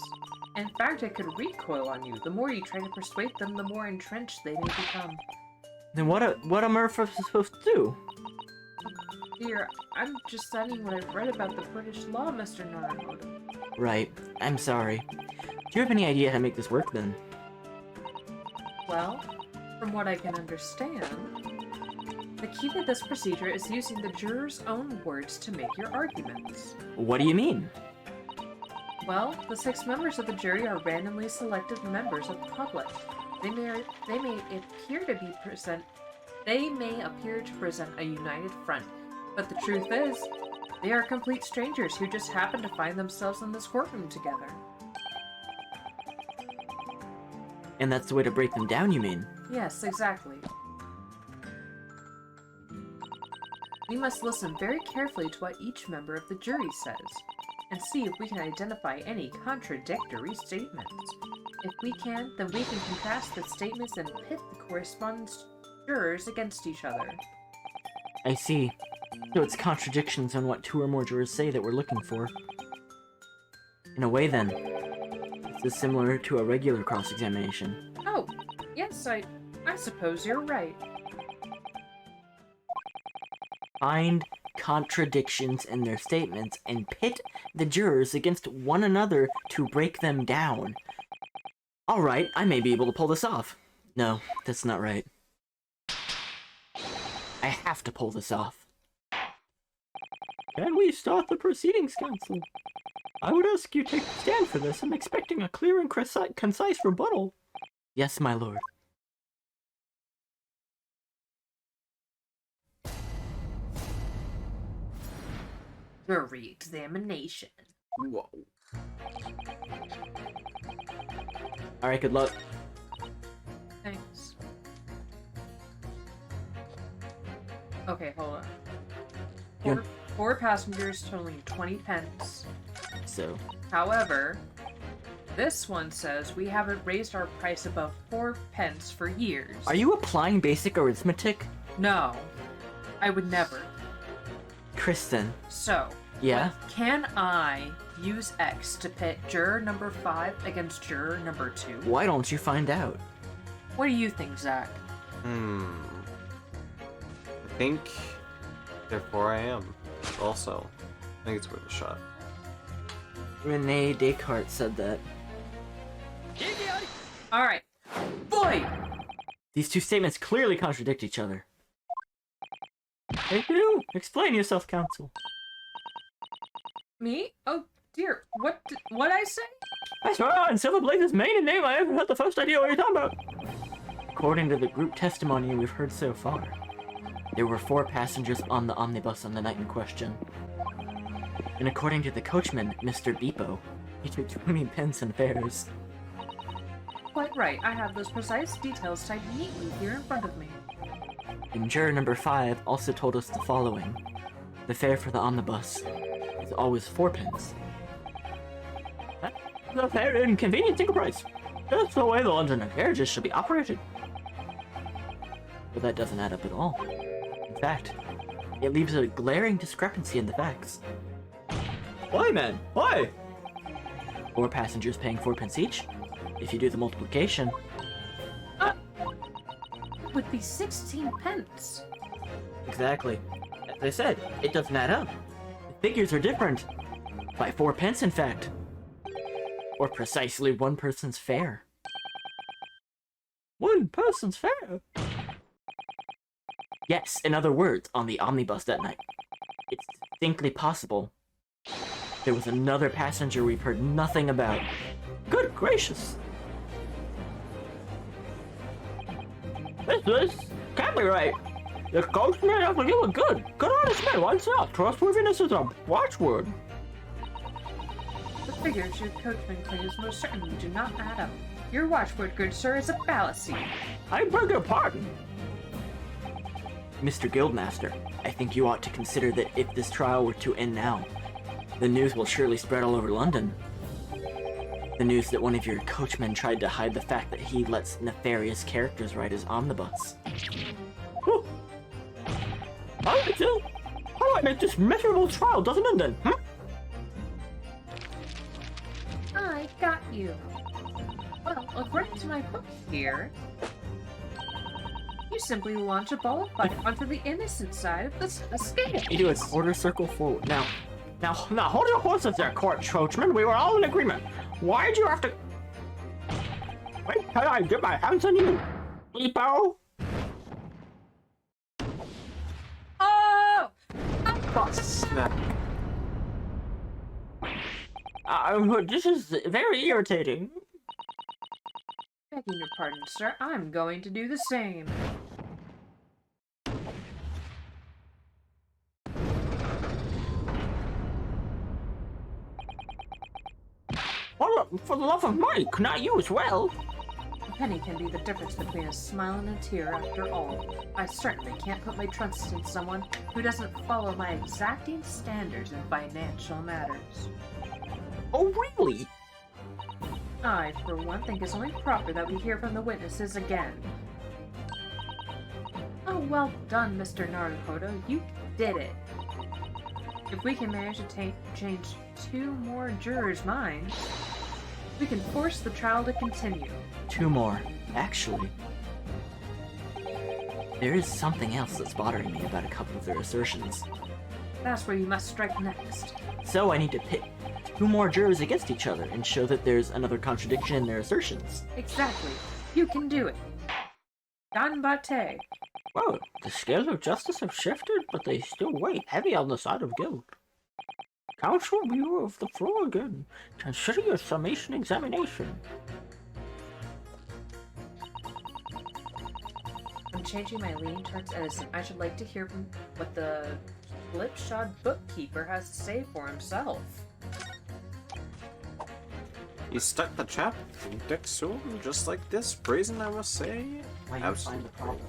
In fact, it could recoil on you. The more you try to persuade them, the more entrenched they may become. Then what a Murph supposed to do? Dear, I'm just studying what I've read about the British law, Mr. Naruhodo. Right. I'm sorry. Do you have any idea how to make this work, then? Well, from what I can understand, the key to this procedure is using the jurors' own words to make your arguments. What do you mean? Well, the 6 members of the jury are randomly selected members of the public. They may appear to present a united front, but the truth is, they are complete strangers who just happen to find themselves in this courtroom together. And that's the way to break them down, you mean? Yes, exactly. We must listen very carefully to what each member of the jury says, and see if we can identify any contradictory statements. If we can, then we can contrast the statements and pit the corresponding jurors against each other. I see. So it's contradictions on what 2 or more jurors say that we're looking for. In a way, then, this is similar to a regular cross-examination. Oh, yes, I suppose you're right. Find contradictions in their statements and pit the jurors against one another to break them down. Alright, I may be able to pull this off. No, that's not right. I have to pull this off. Can we start the proceedings, Counsel? I would ask you take a stand for this. I'm expecting a clear and concise rebuttal. Yes, my lord. Jury examination. Whoa. Alright, good luck. Thanks. Okay, hold on. Four passengers totaling 20 pence. So. However, this one says we haven't raised our price above 4 pence for years. Are you applying basic arithmetic? No. I would never. Kristen. So. Yeah? Can I use X to pit juror number 5 against juror number 2? Why don't you find out? What do you think, Zach? I think... Therefore I am. Also. I think it's worth a shot. Rene Descartes said that. Alright. Boy! These 2 statements clearly contradict each other. Hey, you! Explain yourself, Counsel. Me? Oh dear, what'd I say? I swear on Silver Blaze's maiden name, I haven't had the first idea what you're talking about. According to the group testimony we've heard so far, there were 4 passengers on the omnibus on the night in question. And according to the coachman, Mr. Beepo, he took 20 pence in fares. Quite right, I have those precise details typed neatly here in front of me. And juror number 5 also told us the following. The fare for the omnibus is always 4 pence. That's a fair and convenient single price. That's the way the London carriages should be operated. But that doesn't add up at all. In fact, it leaves a glaring discrepancy in the facts. Why, man? Why? 4 passengers paying 4 pence each. If you do the multiplication... It would be 16 pence. Exactly. As I said, it doesn't add up. The figures are different. By 4 pence, in fact. Or precisely 1 person's fare. 1 person's fare? Yes, in other words, on the omnibus that night. It's distinctly possible. There was another passenger we've heard nothing about. Good gracious! This can't be right. The coachman has to give a good honest man. What's up? Trustworthiness is a watchword. The figures your coachman claims most certainly do not add up. Your watchword, good sir, is a fallacy. I beg your pardon. Mr. Guildmaster, I think you ought to consider that if this trial were to end now, the news will surely spread all over London. The news that one of your coachmen tried to hide the fact that he lets nefarious characters ride his omnibus. Whew. How do I make this miserable trial doesn't end then, huh? I got you. Well, according to my book here, You simply launch a ball of fire onto the innocent side of the scale. You do a quarter circle forward. Now, hold your horses there, coachman. We were all in agreement. Why'd you have to... Wait till I get my hands on you, Epo? Oh! Snap. This is very irritating. Begging your pardon, sir. I'm going to do the same. Oh, for the love of Mike, not you as well. A penny can be the difference between a smile and a tear after all. I certainly can't put my trust in someone who doesn't follow my exacting standards in financial matters. Oh, really? I, for one, think it's only proper that we hear from the witnesses again. Oh, well done, Mr. Naruhodo. You did it. If we can manage to change 2 more jurors' minds, we can force the trial to continue. 2 more. Actually, there is something else that's bothering me about a couple of their assertions. That's where you must strike next. So I need to pit 2 more jurors against each other and show that there's another contradiction in their assertions. Exactly. You can do it. Ganbate. Whoa, the scales of justice have shifted, but they still weigh heavy on the side of guilt. Counsel, you have the floor again. Consider your summation examination. I'm changing my lean towards Edison. I should like to hear from what the Flipshod bookkeeper has to say for himself. He stuck the trap next to him, just like this. Brazen, I must say. Why you find the problem?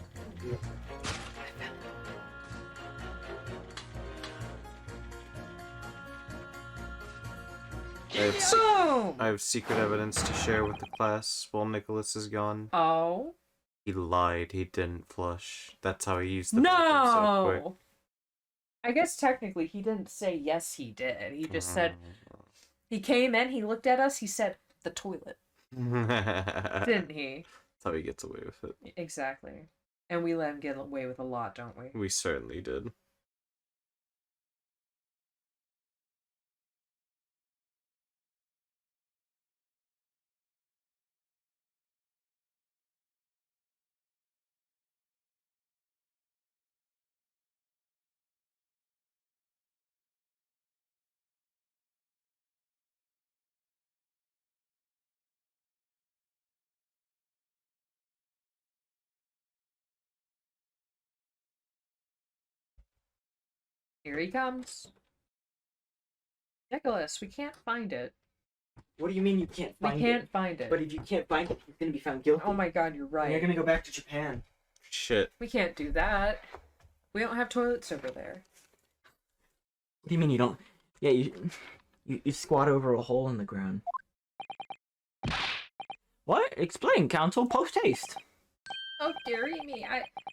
I have secret evidence to share with the class while Nicholas is gone. Oh? He lied. He didn't flush. That's how he used the bathroom so quick. No! I guess technically he didn't say yes he did. He just said, he came in, he looked at us, he said, the toilet. Didn't he? That's how he gets away with it. Exactly. And we let him get away with a lot, don't we? We certainly did. Here he comes. Nicholas, we can't find it. What do you mean you can't find it? We can't find it. But if you can't find it, he's gonna be found guilty. Oh my god, you're right. And you're gonna go back to Japan. Shit. We can't do that. We don't have toilets over there. What do you mean you don't? Yeah, you squat over a hole in the ground. What? Explain, counsel, post haste. Oh, dearie me.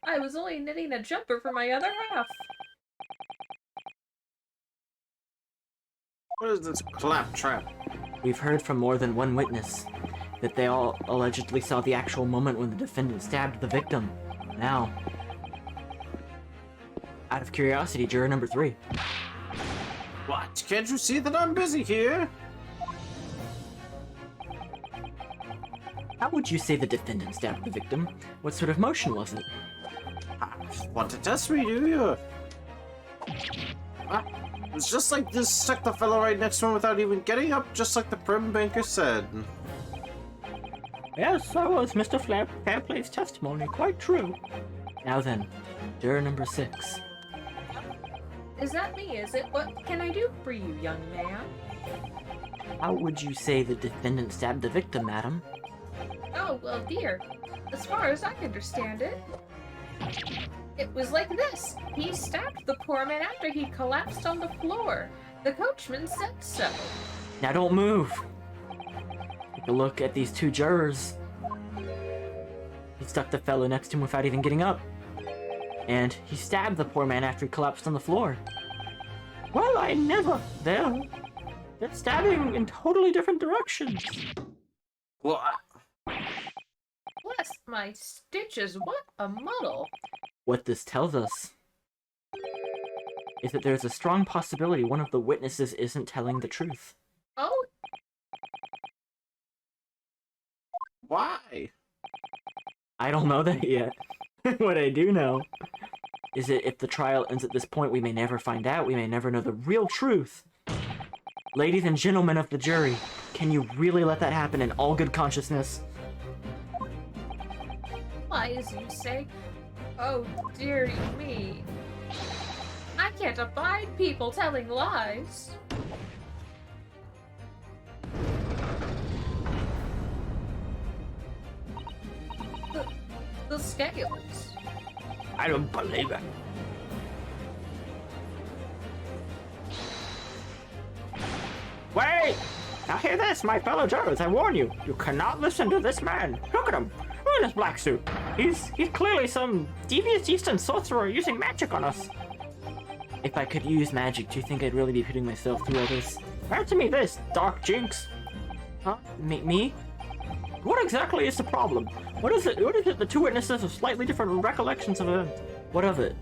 I was only knitting a jumper for my other half. What is this claptrap? We've heard from more than one witness that they all allegedly saw the actual moment when the defendant stabbed the victim. Now, out of curiosity, juror number 3. What? Can't you see that I'm busy here? How would you say the defendant stabbed the victim? What sort of motion was it? Want to test me, do you? It's just like this, stuck the fellow right next to him without even getting up, just like the prim banker said. Yes, that was Mr. Fairplay's testimony, quite true. Now then, juror number 6. Is that me, is it? What can I do for you, young man? How would you say the defendant stabbed the victim, madam? Oh, well, dear. As far as I understand it, it was like this. He stabbed the poor man after he collapsed on the floor. The coachman said so. Now don't move. Take a look at these 2 jurors. He stuck the fellow next to him without even getting up. And he stabbed the poor man after he collapsed on the floor. Well, I never. They're stabbing in totally different directions. Well, Plus, my stitches, what a muddle. What this tells us is that there's a strong possibility one of the witnesses isn't telling the truth. Oh, Why? I don't know that yet. What I do know is that if the trial ends at this point, we may never find out. We may never know the real truth. Ladies and gentlemen of the jury, can you really let that happen in all good consciousness? why, as you say? Oh, dearie me. I can't abide people telling lies. The scales. I don't believe it. Wait! Now hear this, my fellow jurors, I warn you. You cannot listen to this man. Look at him. Look at his black suit. He's clearly some devious Eastern sorcerer using magic on us. If I could use magic, do you think I'd really be putting myself through all this? Answer me this, Dark Jinx. Huh? Me? What exactly is the problem? What is it the two witnesses have slightly different recollections of it? What of it?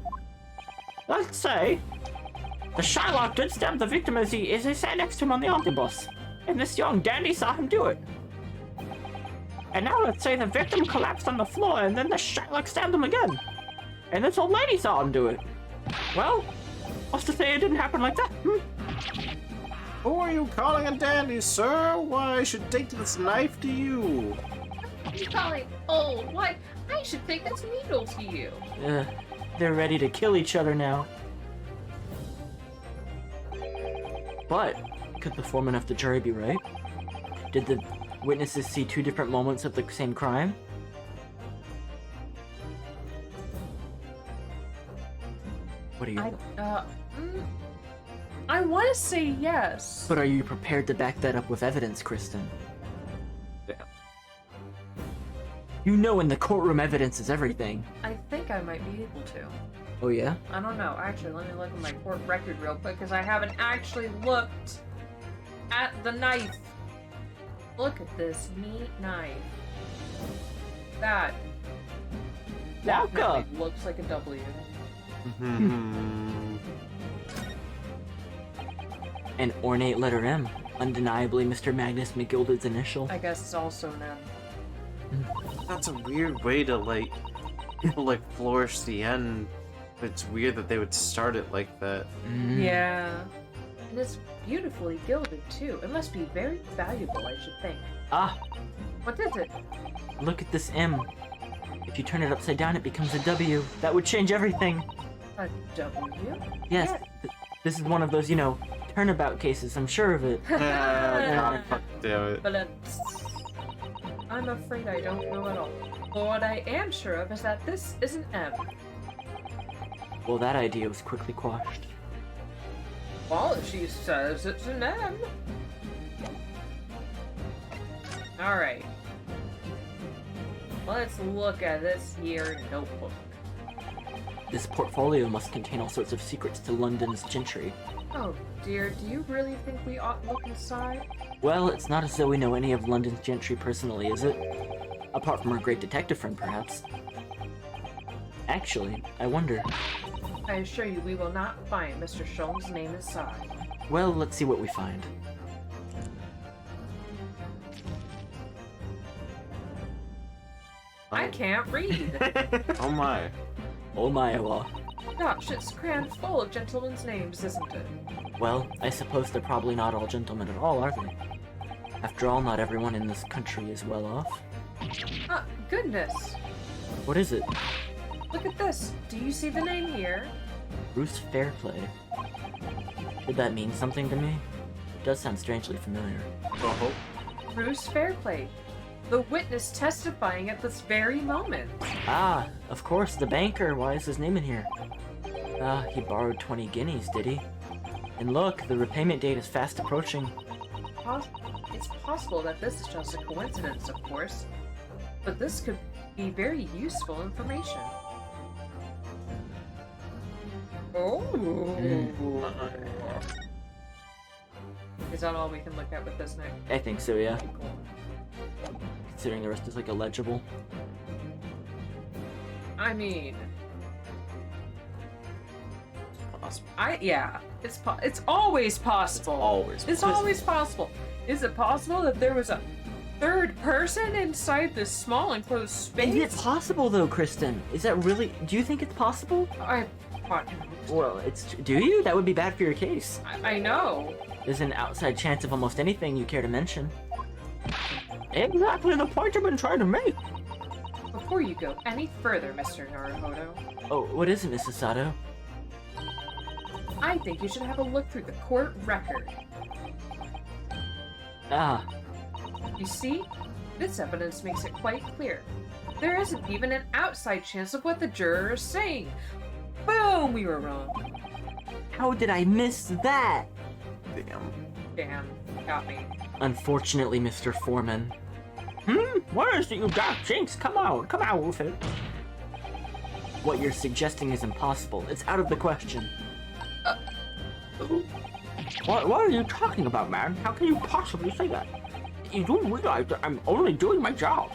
Let's say the Shylock did stab the victim as he sat next to him on the omnibus, and this young dandy saw him do it. And now let's say the victim collapsed on the floor, and then the Shylock stabbed him again, and this old lady saw him do it. Well, what's to say it didn't happen like that? Who are you calling a dandy, sir? Why, I should take this knife to you. You calling old? Why, I should take this needle to you. They're ready to kill each other now. But, could the foreman of the jury be right? Did the witnesses see two different moments of the same crime? What do you... I want to say yes. But are you prepared to back that up with evidence, Kristen? Yeah. You know in the courtroom evidence is everything. I think I might be able to. Oh yeah? I don't know. Actually, let me look at my court record real quick, because I haven't actually looked at the knife. Look at this neat knife. That definitely looks like a W. An ornate letter M. Undeniably Mr. Magnus McGilded's initial. I guess it's also an M. That's a weird way to, flourish the end. It's weird that they would start it like that. Yeah. And it's beautifully gilded, too. It must be very valuable, I should think. Ah! What is it? Look at this M. If you turn it upside down, it becomes a W. That would change everything. A W? Yes. This is one of those, turnabout cases. I'm sure of it. God, fuck damn it. But I'm afraid I don't know at all. But what I am sure of is that this is an M. Well, that idea was quickly quashed. Well, she says it's an M. Alright. Let's look at this here notebook. This portfolio must contain all sorts of secrets to London's gentry. Oh dear, do you really think we ought to look inside? Well, it's not as though we know any of London's gentry personally, is it? Apart from our great detective friend, perhaps. Actually, I wonder. I assure you we will not find Mr. Sholm's name inside. Well, let's see what we find. I can't read! Oh my. Oh my, well. Gosh, it's crammed full of gentlemen's names, isn't it? Well, I suppose they're probably not all gentlemen at all, are they? After all, not everyone in this country is well off. Goodness! What is it? Look at this! Do you see the name here? Bruce Fairplay. Did that mean something to me? It does sound strangely familiar. Oh. Bruce Fairplay. The witness testifying at this very moment. Ah, of course, the banker. Why is his name in here? Ah, he borrowed 20 guineas, did he? And look, the repayment date is fast approaching. It's possible that this is just a coincidence, of course. But this could be very useful information. Oh! Is that all we can look at with this, Nick? I think so, yeah. Cool. Considering the rest is illegible. I mean, Possible. it's always possible. It's always possible. Is it possible that there was a third person inside this small enclosed space? Is it possible though, Kristen? Is that really? Do you think it's possible? Well, do you? That would be bad for your case. I know. There's an outside chance of almost anything you care to mention. Exactly the point I've been trying to make. Before you go any further, Mr. Naruhodo, Oh, what is it, Mrs. Sato? I think you should have a look through the court record. Ah. You see, this evidence makes it quite clear. There isn't even an outside chance of what the juror is saying. Boom, we were wrong. How did I miss that? Damn, got me. Unfortunately, Mr. Foreman. What is it, you dark jinx? Come out with it. What you're suggesting is impossible. It's out of the question. What are you talking about, man? How can you possibly say that? You do realize that I'm only doing my job.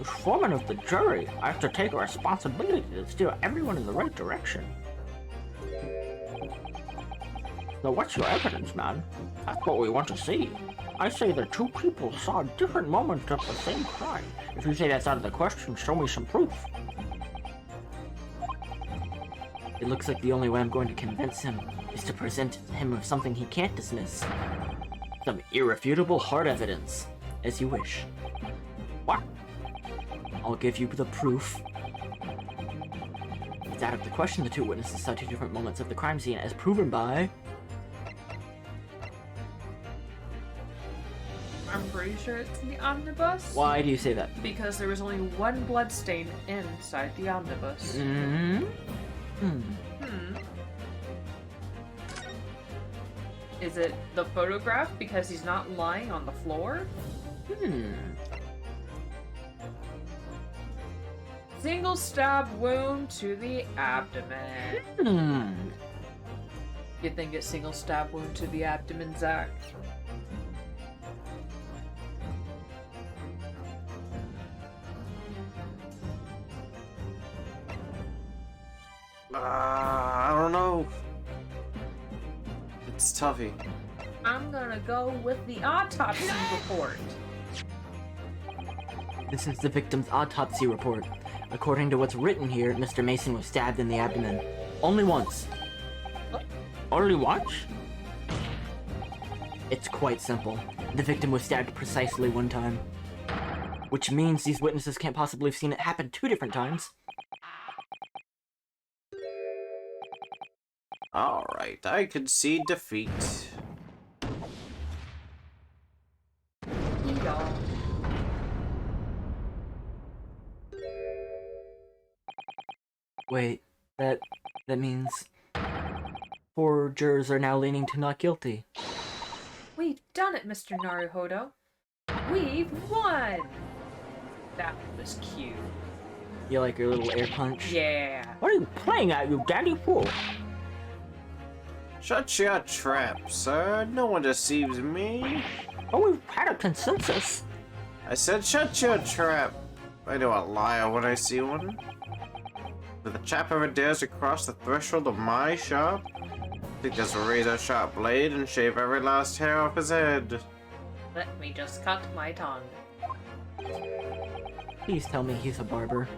As foreman of the jury, I have to take a responsibility to steer everyone in the right direction. So what's your evidence, man? That's what we want to see. I say the two people saw different moments of the same crime. If you say that's out of the question, show me some proof. It looks like the only way I'm going to convince him is to present him with something he can't dismiss. Some irrefutable hard evidence. As you wish. What? I'll give you the proof. It's out of the question the two witnesses saw two different moments of the crime scene as proven by... I'm pretty sure it's the omnibus. Why do you say that? Because there was only one blood stain inside the omnibus. Is it the photograph because he's not lying on the floor? Single stab wound to the abdomen. You think a single stab wound to the abdomen, Zach? I don't know. It's toughy. I'm gonna go with the autopsy report. This is the victim's autopsy report. According to what's written here, Mr. Mason was stabbed in the abdomen. Only once. Only once? It's quite simple. The victim was stabbed precisely one time. Which means these witnesses can't possibly have seen it happen two different times. Alright, I concede defeat. Wait, that means... 4 jurors are now leaning to not guilty. We've done it, Mr. Naruhodo. We've won! That was cute. You like your little air punch? Yeah. What are you playing at, you daddy fool? Shut your trap, sir. No one deceives me. Oh, we've had a consensus. I said shut your trap. I know a liar when I see one. If the chap ever dares to cross the threshold of my shop, take this razor-sharp blade and shave every last hair off his head. Let me just cut my tongue. Please tell me he's a barber.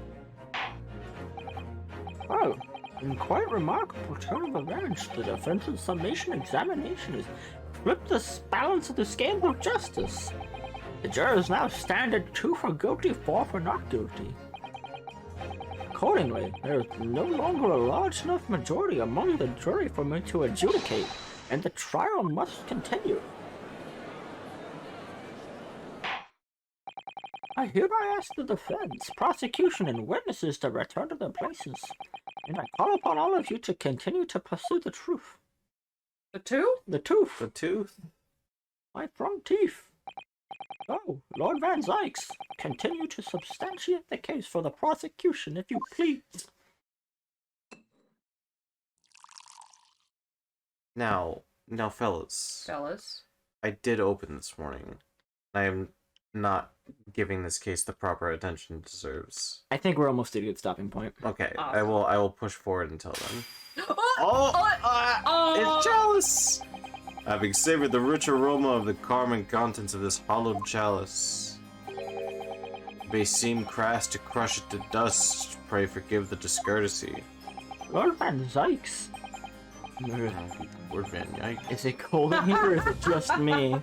Oh, in quite remarkable turn of events, the defense's summation examination has flipped the balance of the scale of justice. The jurors now stand at 2 for guilty, 4 for not guilty. Accordingly, there is no longer a large enough majority among the jury for me to adjudicate, and the trial must continue. I hereby ask the defense, prosecution, and witnesses to return to their places, and I call upon all of you to continue to pursue the truth. The tooth? The tooth. The tooth? My front teeth. Oh, Lord Van Zykes, continue to substantiate the case for the prosecution, if you please. Now, fellas. Fellas? I did open this morning. I am not giving this case the proper attention it deserves. I think we're almost at a good stopping point. Okay, Awesome. I will push forward until then. Oh! It's chalice! Having savored the rich aroma of the carmine contents of this hollowed chalice, it may seem crass to crush it to dust. Pray forgive the discourtesy. Lord Van Zykes. Lord Van Yike. Is it cold in here or is it just me?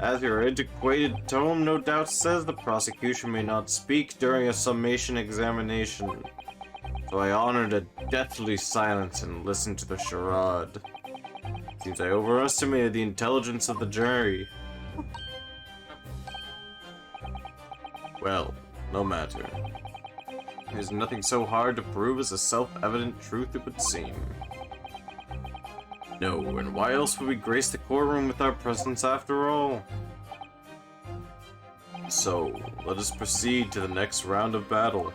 As your antiquated tome no doubt says, the prosecution may not speak during a summation examination. So I honored a deathly silence and listened to the charade. Seems I overestimated the intelligence of the jury. Well, no matter. There's nothing so hard to prove as a self-evident truth, it would seem. No, and why else would we grace the courtroom with our presence after all? So, let us proceed to the next round of battle.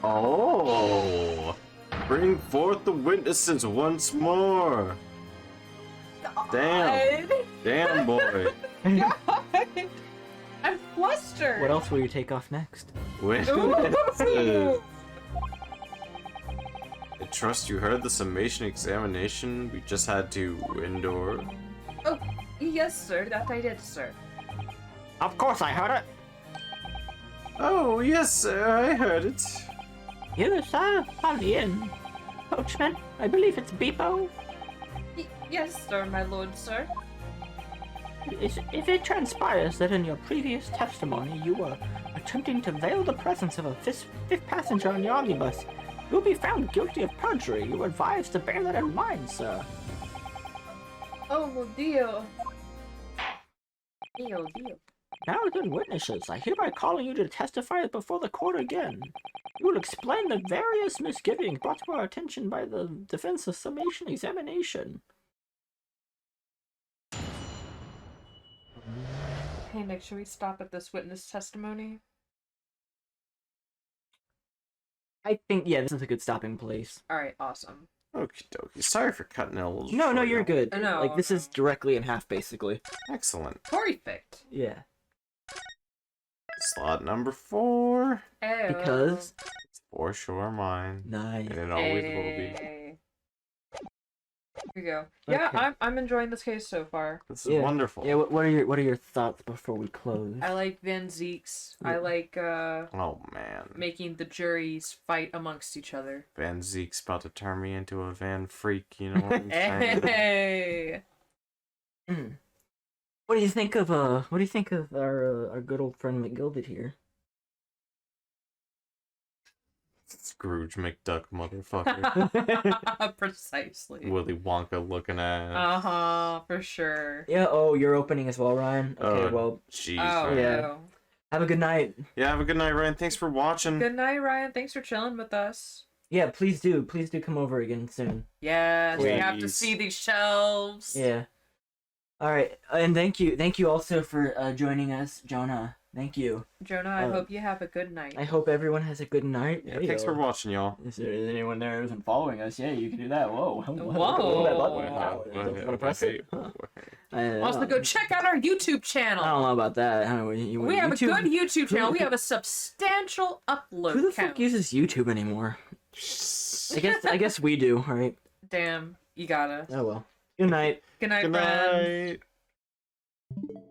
Oh! Bring forth the witnesses once more! Damn! Damn, boy! I'm flustered! What else will you take off next? Witnesses! I trust you heard the summation examination we just had to endure. Oh, yes, sir. That I did, sir. Of course I heard it! Oh, yes, sir, I heard it. You, sir, on the inn. Coachman, I believe it's Beepo. Yes, sir, my lord, sir. If it transpires that in your previous testimony you were attempting to veil the presence of a fifth passenger on the omnibus, you'll be found guilty of perjury. You are advised to bear that in mind, sir. Oh, dear. Deal. Now then, witnesses, I hereby calling you to testify before the court again. You will explain the various misgivings brought to our attention by the defense's summation examination. Hey, Nick, should we stop at this witness testimony? I think, yeah, this is a good stopping place. Alright, awesome. Okie dokie. Sorry for cutting it a little No, short you're now. good. No, Like, this is directly in half, basically. Excellent. Perfect. Yeah. Slot number 4. Oh. Because... It's for sure mine. Nice. And it always will be. Hey. Here we go. Yeah, Okay. I'm enjoying this case so far. This is wonderful. Yeah, what are your thoughts before we close? I like Van Zeeks. Yeah. I like Oh, man. making the juries fight amongst each other. Van Zeke's about to turn me into a Van Freak, you know what I'm saying? Hey. What do you think of our good old friend McGilded here? Scrooge McDuck, motherfucker. Precisely. Willy Wonka looking at. Uh-huh, for sure. Yeah, oh, you're opening as well, Ryan? Okay, well... Jeez, Oh, Ryan. yeah. no. Have a good night. Yeah, have a good night, Ryan. Thanks for watching. Good night, Ryan. Thanks for chilling with us. Yeah, please do come over again soon. Yes, we have to Please. see these shelves. Yeah. Alright, and thank you also for joining us, Jonah. Thank you. Jonah, I hope you have a good night. I hope everyone has a good night. Yeah, thanks for watching, y'all. Is there anyone there who's been following us? Yeah, you can do that. Whoa. Whoa. Wanna press it? Huh. Also, go check out our YouTube channel. I don't know about that. We have a good YouTube channel. We have a substantial upload Who the count. fuck uses YouTube anymore? I guess we do, alright? Damn, you gotta. Oh well. Good night. Good night, Good friends. night.